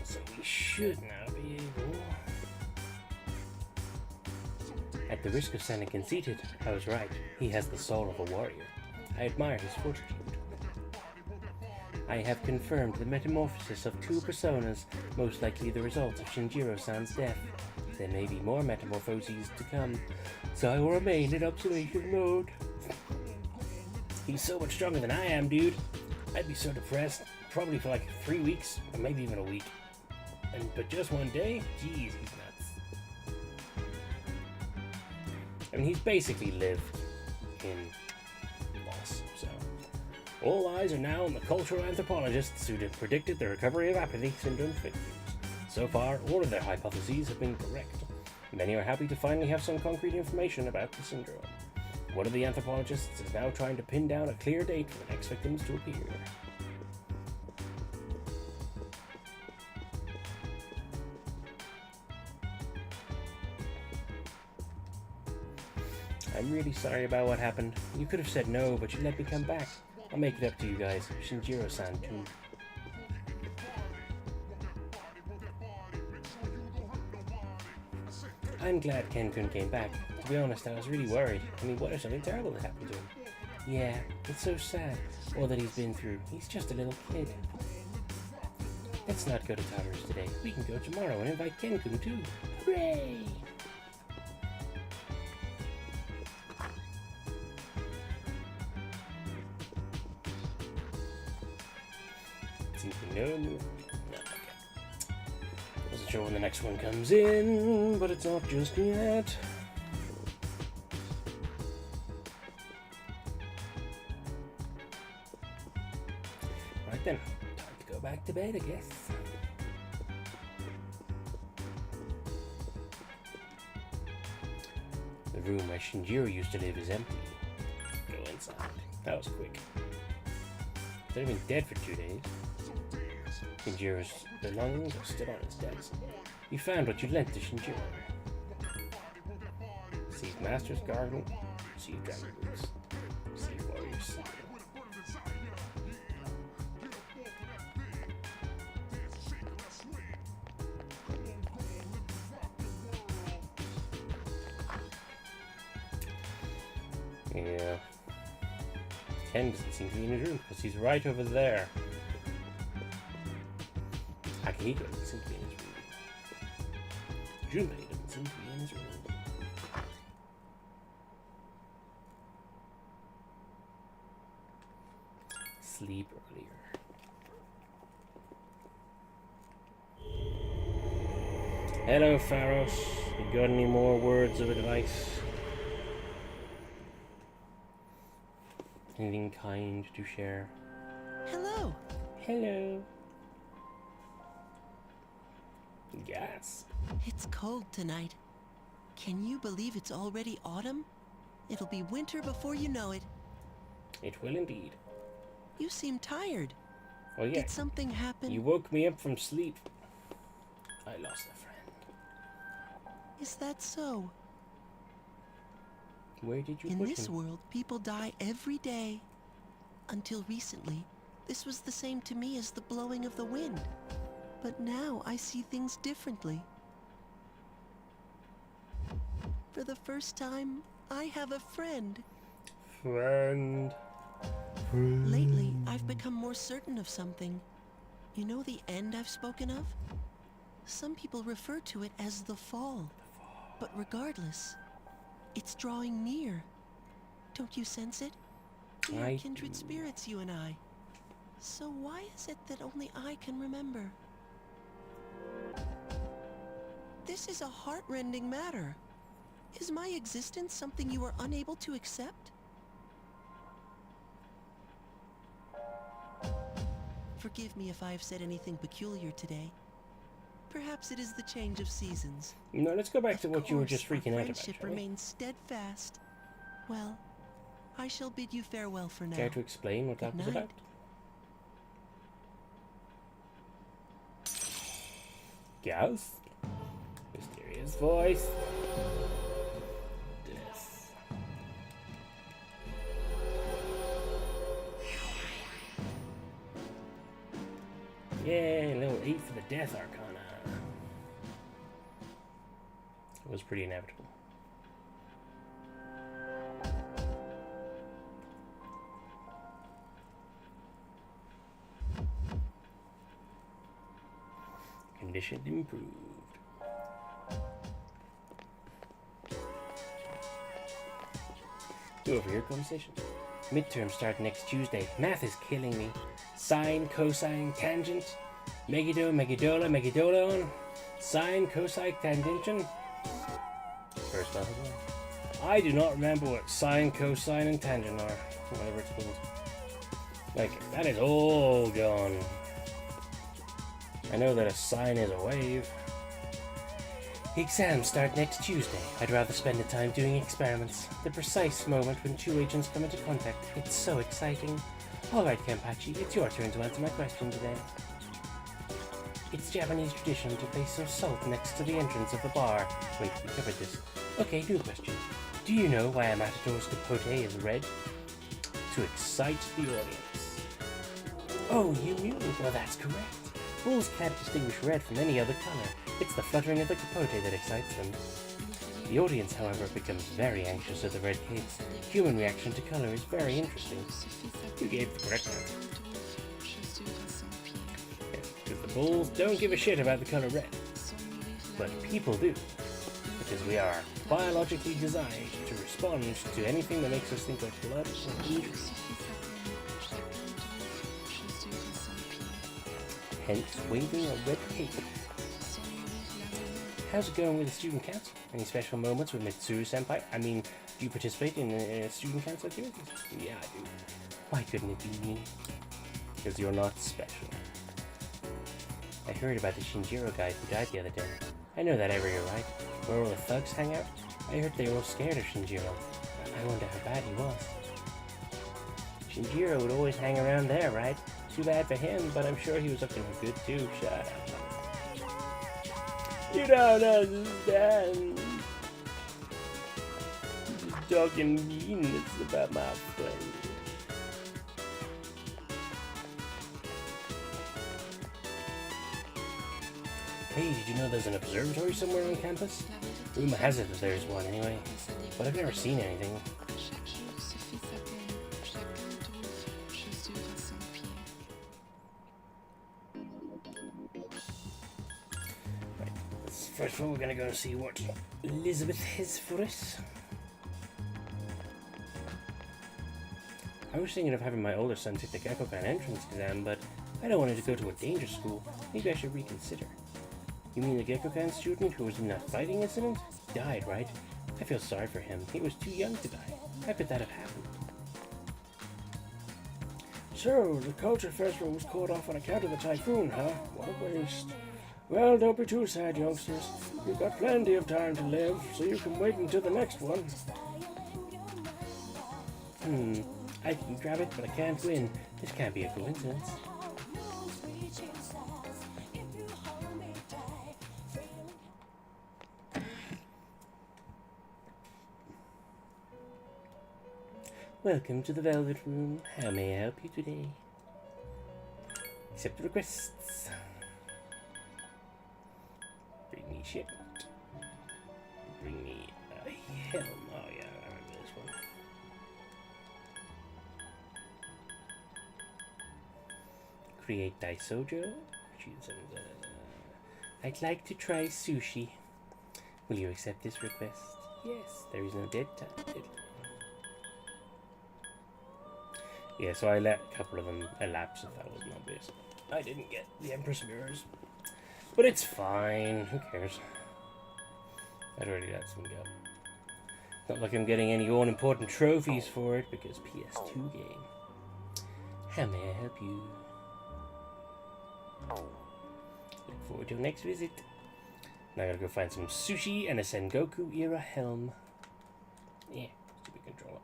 So we should now be able... At the risk of sounding conceited, I was right. He has the soul of a warrior. I admire his fortitude. I have confirmed the metamorphosis of 2 personas, most likely the result of Shinjiro-san's death. There may be more metamorphoses to come, so I will remain in observation mode. He's so much stronger than I am, dude. I'd be so depressed, probably for like 3 weeks, or maybe even a week. But just one day? Jeez, he's nuts. I mean, he's basically lived in loss, so... All eyes are now on the cultural anthropologists who predicted the recovery of apathy syndrome victims. So far, all of their hypotheses have been correct. Many are happy to finally have some concrete information about the syndrome. One of the anthropologists is now trying to pin down a clear date for the next victims to appear. I'm really sorry about what happened. You could have said no, but you let me come back. I'll make it up to you guys. Shinjiro-san, too. I'm glad Ken-kun came back. To be honest, I was really worried. I mean, what if something terrible had happened to him? Yeah, it's so sad. All that he's been through. He's just a little kid. Let's not go to Tartarus today. We can go tomorrow and invite Ken-kun, too. Hooray! seems to be no new. No, okay. Wasn't sure when the next one comes in, but it's not just yet. Right then, time to go back to bed, I guess. The room where Shinjiro used to live is empty. Go inside. That was quick. He's only been dead for 2 days. Shinjiro's belongings are still on his desk. You found what you lent to Shinjiro. Received Master's Garden. Received Dragon Boots. Received Warrior's Seal. Yeah. Ken doesn't seem to be in his room because he's right over there. Akihiko doesn't seem to be in his room. Junpei doesn't seem to be in his room. Sleep earlier. Hello, Pharos. You got any more words of advice? Anything kind to share? Hello. Hello. Yes. It's cold tonight. Can you believe it's already autumn? It'll be winter before you know it. It will indeed. You seem tired. Oh yeah. Did something happen? You woke me up from sleep. I lost a friend. Is that so? Where did you In put this him? world, people die every day. Until recently, this was the same to me as the blowing of the wind. But now I see things differently. For the first time, I have a friend. Friend. Lately, I've become more certain of something. You know the end I've spoken of? Some people refer to it as the fall. But regardless, it's drawing near. Don't you sense it? We are kindred spirits, you and I. So why is it that only I can remember? This is a heart-rending matter. Is my existence something you are unable to accept? Forgive me if I have said anything peculiar today. Perhaps it is the change of seasons. No, let's go back to what you were just freaking out about. Friendship shall we? remains steadfast. Well, I shall bid you farewell for now. Care to explain what that was Good night. about? Yes. Mysterious voice. Death. Yay, level 8 for the Death Arcana. It was pretty inevitable. Condition improved. Go over here, conversation. Midterms start next Tuesday. Math is killing me. Sine, cosine, tangent. Megiddo, megidola, megidolon. Sine, cosine, tangential. First math as well. I do not remember what sine, cosine, and tangent are. Whatever it's called. Like, that is all gone. I know that a sine is a wave. Exams start next Tuesday. I'd rather spend the time doing experiments. The precise moment when two agents come into contact. It's so exciting. Alright, Kenpachi, it's your turn to answer my question today. It's Japanese tradition to place some salt next to the entrance of the bar. Wait, we covered this. Okay, new question. Do you know why a matador's capote is red? To excite the audience. Oh, you knew? Well, that's correct. Bulls can't distinguish red from any other color. It's the fluttering of the capote that excites them. The audience, however, becomes very anxious at the red capes. Human reaction to color is very interesting. You gave the correct answer. Yes, because the bulls don't give a shit about the color red. But people do. Because we are biologically designed to respond to anything that makes us think of blood or injury. hence waving a red cape. How's it going with the student council? Any special moments with Mitsuru-senpai? I mean, do you participate in student council activities? Yeah, I do. Why couldn't it be me? Because you're not special. I heard about the Shinjiro guy who died the other day. I know that area, right? Where all the thugs hang out? I heard they were all scared of Shinjiro. I wonder how bad he was. Shinjiro would always hang around there, right? Too bad for him, but I'm sure he was up to no good too. Shut up. You don't understand. You're talking meanness about my friend. Hey, did you know there's an observatory somewhere on campus? Rumor has it that there's one anyway, but I've never seen anything. Right, first of all, we're gonna go and see what Elizabeth has for us. I was thinking of having my older son take the Gekkokan entrance exam, but I don't want him to go to a dangerous school. Maybe I should reconsider. You mean the Gekkokan student who was in that fighting incident? He died, right? I feel sorry for him. He was too young to die. How could that have happened? So, the culture festival was called off on account of the typhoon, huh? What a waste. Well, don't be too sad, youngsters. You've got plenty of time to live, so you can wait until the next one. I can grab it, but I can't win. This can't be a coincidence. Welcome to the Velvet Room. How may I help you today? Accept requests. Bring me shit. Bring me a helm. Oh yeah, I remember this one. Create Daisojo. I'd like to try sushi. Will you accept this request? Yes, there is no dead time. Yeah, so I let a couple of them elapse if that wasn't obvious. I didn't get the Empress Mirrors. But it's fine. Who cares? I'd already let some go. Not like I'm getting any all-important trophies for it, because PS2 game. How may I help you? Look forward to your next visit. Now I gotta go find some sushi and a Sengoku era helm. Yeah, stupid controller.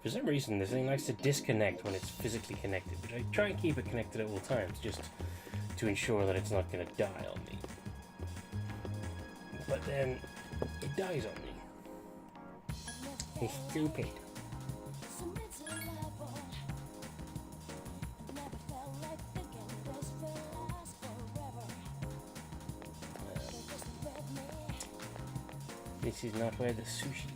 For some reason, this thing likes to disconnect when it's physically connected, but I try and keep it connected at all times, just to ensure that it's not going to die on me. But then, it dies on me. It's stupid. This is not where the sushi is.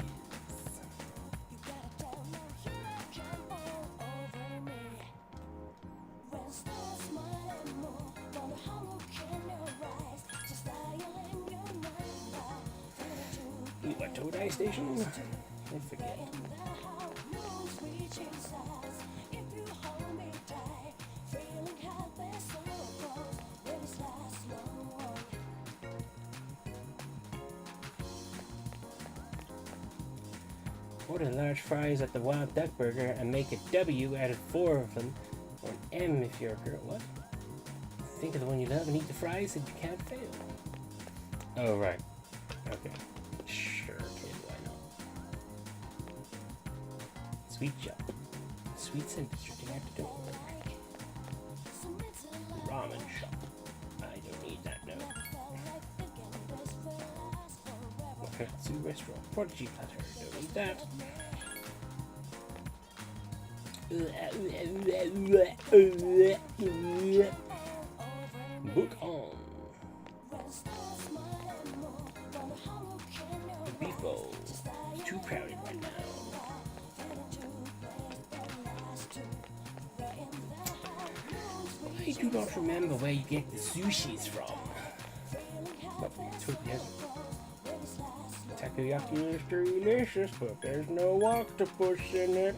Todai Station? I forget. Order large fries at the Wild Duck Burger and make a W out of 4 of them, or an M if you're a girl. What? Think of the one you love and eat the fries and you can't fail. Oh, right. Okay. Sweet shop. Sweet scent district out the door. Ramen shop. I don't need that, no. Wakatsu restaurant. Prodigy platter. Don't need that. Book on. The beef bowl. It's too crowded right now. I do not remember where you get the sushis from. But takoyaki is delicious, but there's no octopus in it.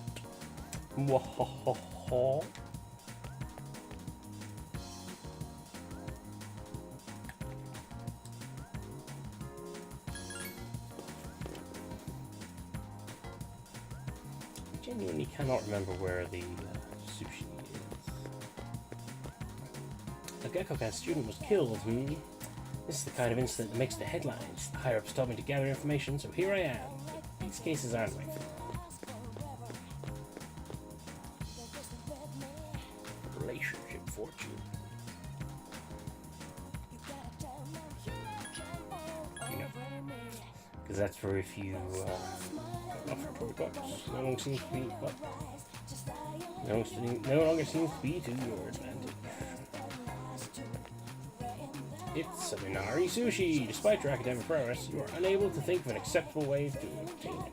Wahahaha. genuinely cannot remember where the sushi is. A Gekkokan student was killed. This is the kind of incident that makes the headlines. The higher-ups told me to gather information, so here I am. These cases aren't my fault. Relationship fortune. Because that's for if you, not for $20. No longer seems to be, what? No longer seems to be to your advantage. It's an Inari sushi. Despite your academic prowess, you are unable to think of an acceptable way to obtain it.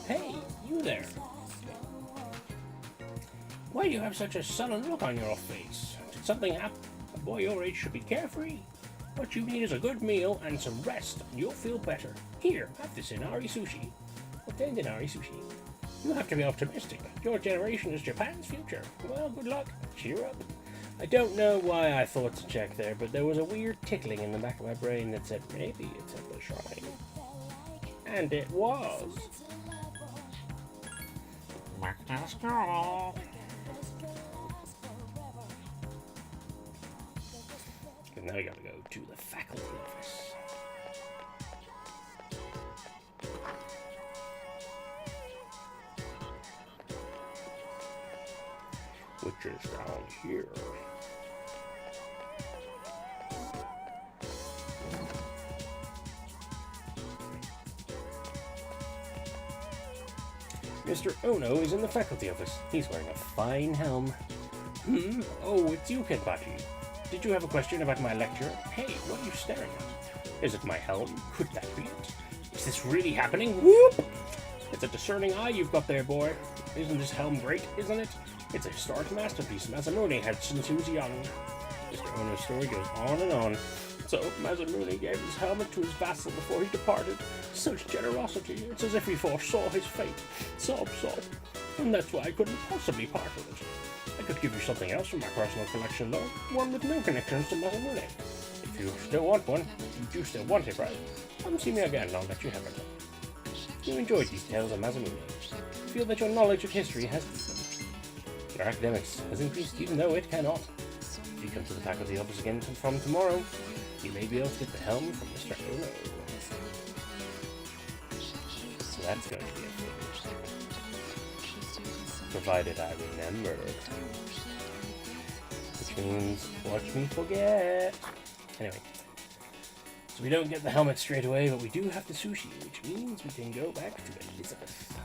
Hey, you there! Why do you have such a sullen look on your face? Did something happen? A boy your age should be carefree. What you need is a good meal and some rest, and you'll feel better. Here, have this Inari sushi. Obtained Inari sushi. You have to be optimistic. Your generation is Japan's future. Well, good luck. Cheer up. I don't know why I thought to check there, but there was a weird tickling in the back of my brain that said maybe it's at the shrine. And it was. Back to school. And now we gotta go to the faculty office. Which is down here. Mr. Ono is in the faculty office. He's wearing a fine helm. Oh, it's you, Kenpachi. Did you have a question about my lecture? Hey, what are you staring at? Is it my helm? Could that be it? Is this really happening? Whoop! It's a discerning eye you've got there, boy. Isn't this helm great, isn't it? It's a historic masterpiece Masamune had since he was young. Mr. Ono's story goes on and on. So, Masamune gave his helmet to his vassal before he departed. Such generosity, it's as if he foresaw his fate. Sob, sob. And that's why I couldn't possibly part with it. I could give you something else from my personal collection, though. One with no connections to Masamune. If you still want one, you do still want it, right? Come see me again and I'll let you have it. You enjoyed these tales of Masamune. You feel that your knowledge of history has deepened. Your academics has increased even though it cannot. If you come to the faculty office again from tomorrow, you may be able to get the helm from Mr. Ono. So that's going to be a thing. Provided I remember. Which means, watch me forget. Anyway. So we don't get the helmet straight away, but we do have the sushi, which means we can go back to Elizabeth.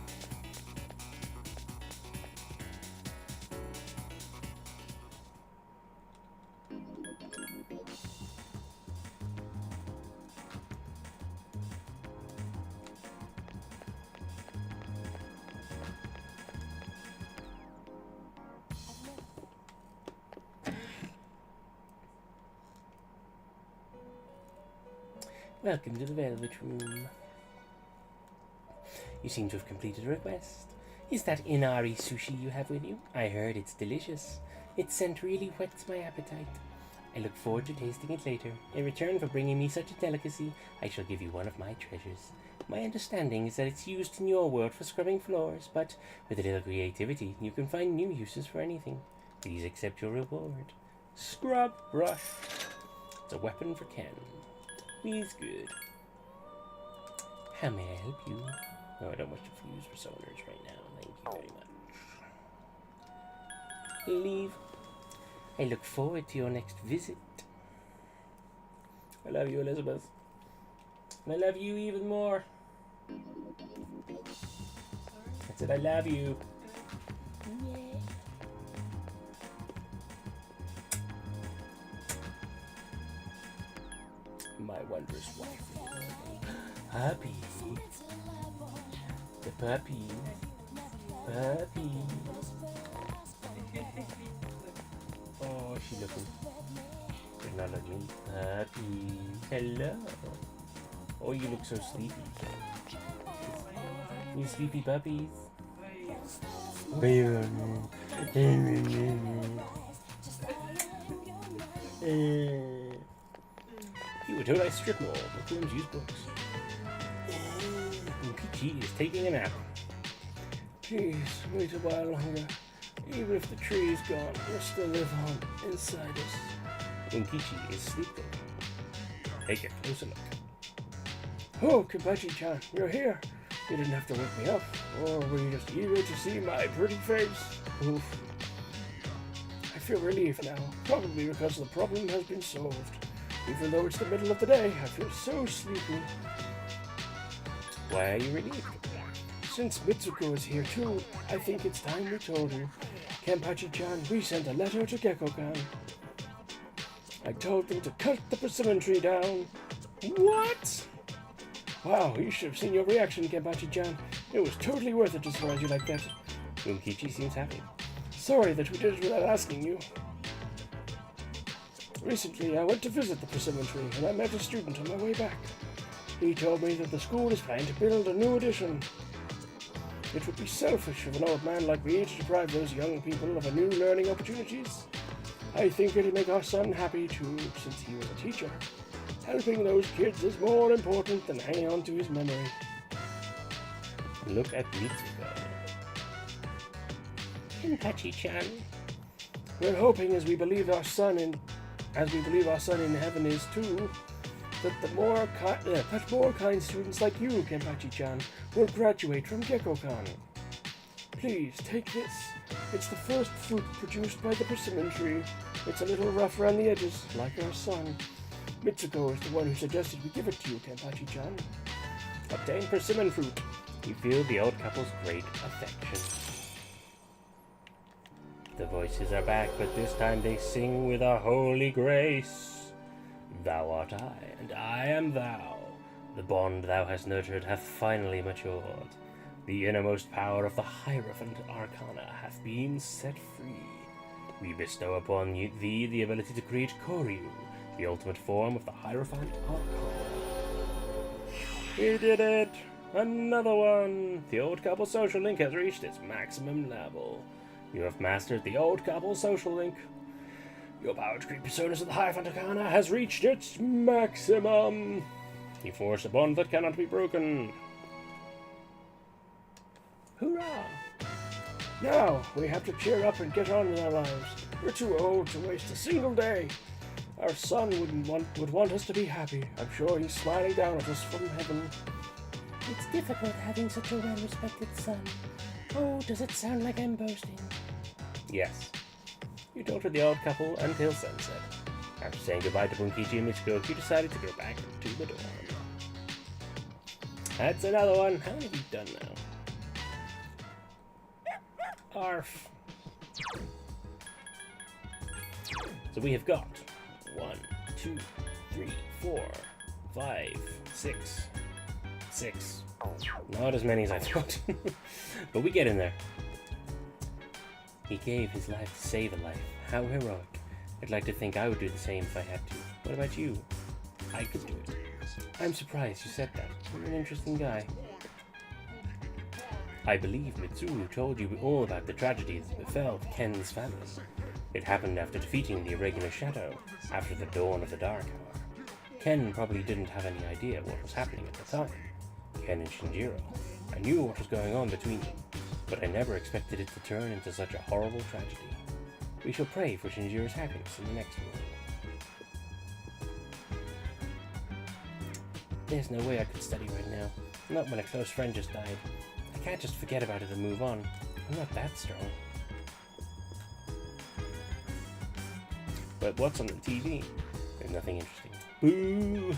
Welcome to the Velvet Room. You seem to have completed a request. Is that Inari sushi you have with you? I heard it's delicious. Its scent really whets my appetite. I look forward to tasting it later. In return for bringing me such a delicacy, I shall give you one of my treasures. My understanding is that it's used in your world for scrubbing floors, but with a little creativity, you can find new uses for anything. Please accept your reward. Scrub brush. It's a weapon for Ken. He's good. How may I help you? No, I don't wish to use personas right now. Thank you very much. Leave. I look forward to your next visit. I love you, Elizabeth. And I love you even more. I said I love you. Yeah. My wondrous wife. Puppy. The puppy. Puppy. Oh, she looking. You're not at me. Puppy. Hello. Oh, you look so sleepy. You sleepy puppies. You were told I strip mall. The rooms use books. And Peachy is taking a nap. Please, wait a while longer. Even if the tree is gone, you'll still live on inside us. Unkichi is sleeping. Take a closer look. Oh, Kenpachi-chan, you're here. You didn't have to wake me up. Or were you just eager to see my pretty face? Oof. I feel relieved now, probably because the problem has been solved. Even though it's the middle of the day, I feel so sleepy. Why are you relieved? Since Mitsuko is here too, I think it's time we told her. Kenpachi-chan, we sent a letter to Gekko-kan. I told them to cut the persimmon tree down. What? Wow, you should have seen your reaction, Kenpachi-chan. It was totally worth it to surprise you like that. Unkichi seems happy. Sorry that we did it without asking you. Recently, I went to visit the persimmon tree, and I met a student on my way back. He told me that the school is planning to build a new addition. It would be selfish of an old man like me to deprive those young people of a new learning opportunities. I think it'll make our son happy too, since he was a teacher. Helping those kids is more important than hanging on to his memory. Look at Mitsuko. Kenpachi-chan. We're hoping, as we believe our son in heaven is too, that much more kind students like you, Kenpachi-chan, will graduate from Gekko-kan. Please, take this. It's the first fruit produced by the persimmon tree. It's a little rough around the edges, like our son. Mitsuko is the one who suggested we give it to you, Kenpachi-chan. Obtain persimmon fruit. You feel the old couple's great affection. The voices are back, but this time they sing with a holy grace. Thou art I, and I am thou. The bond thou hast nurtured hath finally matured. The innermost power of the Hierophant Arcana hath been set free. We bestow upon thee the ability to create Koryu, the ultimate form of the Hierophant Arcana. We did it! Another one! The Old Couple Social Link has reached its maximum level. You have mastered the Old Couple Social Link. Your power to create personas of the Hierophant Arcana has reached its maximum. You force a bond that cannot be broken. Hoorah! Now, we have to cheer up and get on with our lives. We're too old to waste a single day. Our son would want us to be happy. I'm sure he's smiling down at us from heaven. It's difficult having such a well-respected son. Oh, does it sound like I'm boasting? Yes. You talked with the old couple until sunset. After saying goodbye to Bunkichi and Mitsuko, you decided to go back to the dorm. That's another one. How many have you done now? Arf. So we have got 1, 2, 3, 4, 5, 6. 6. Not as many as I thought. But we get in there. He gave his life to save a life. How heroic. I'd like to think I would do the same if I had to. What about you? I could do it. I'm surprised you said that. You're an interesting guy. I believe Mitsuru told you all about the tragedy that befell Ken's family. It happened after defeating the irregular shadow, after the dawn of the Dark Hour. Ken probably didn't have any idea what was happening at the time. Ken and Shinjiro. I knew what was going on between them, but I never expected it to turn into such a horrible tragedy. We shall pray for Shinjiro's happiness in the next world. There's no way I could study right now. Not when a close friend just died. I can't just forget about it and move on. I'm not that strong. But what's on the TV? There's nothing interesting. Boo!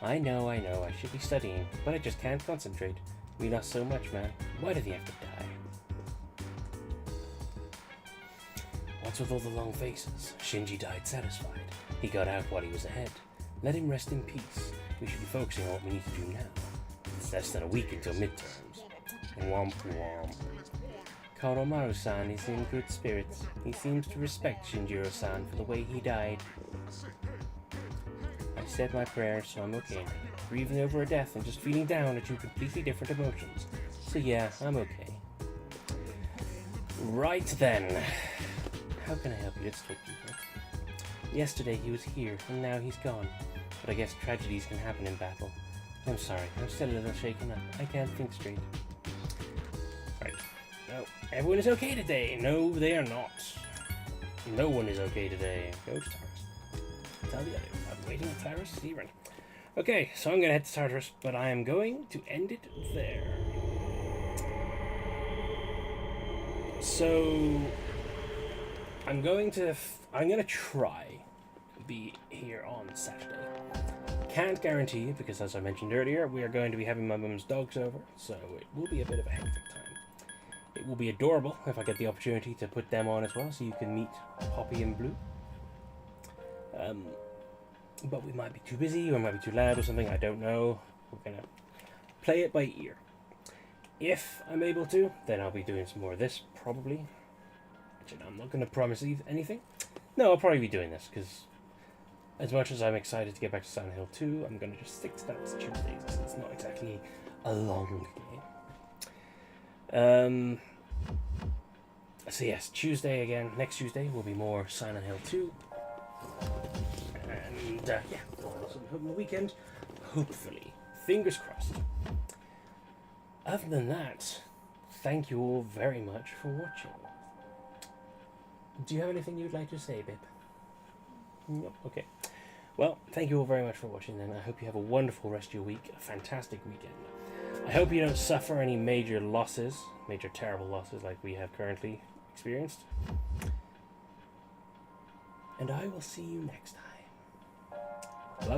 I know, I should be studying, but I just can't concentrate. We lost so much, man. Why did he have to die? What's with all the long faces? Shinji died satisfied. He got out while he was ahead. Let him rest in peace. We should be focusing on what we need to do now. It's less than a week until midterms. Womp womp. Koromaru-san is in good spirits. He seems to respect Shinjiro-san for the way he died. I said my prayers, so I'm okay now. Grieving over a death and just feeling down are two completely different emotions. So yeah, I'm okay. Right then. How can I help you? Let's talk deeper. Yesterday he was here, and now he's gone. But I guess tragedies can happen in battle. I'm sorry, I'm still a little shaken up. I can't think straight. Right. No, everyone is okay today. No, they are not. No one is okay today. Go to Tartarus. Tell the other. I'm waiting at Tartarus. See you running. Okay, so I'm gonna head to Tartarus, but I am going to end it there. So I'm gonna try be here on Saturday. Can't guarantee because, as I mentioned earlier, we are going to be having my mum's dogs over, so it will be a bit of a hectic time. It will be adorable if I get the opportunity to put them on as well, so you can meet Poppy and Blue. But we might be too busy, or might be too loud or something, I don't know. We're gonna play it by ear. If I'm able to, then I'll be doing some more of this, probably. Which I'm not going to promise anything. No, I'll probably be doing this, because as much as I'm excited to get back to Silent Hill 2, I'm going to just stick to that as Tuesdays, because it's not exactly a long game. So yes, Tuesday again. Next Tuesday will be more Silent Hill 2. And yeah, some weekend, hopefully. Fingers crossed. Other than that, thank you all very much for watching. Do you have anything you'd like to say, Bip? No? Okay. Well, thank you all very much for watching then. I hope you have a wonderful rest of your week, a fantastic weekend. I hope you don't suffer any major losses, major terrible losses like we have currently experienced. And I will see you next time.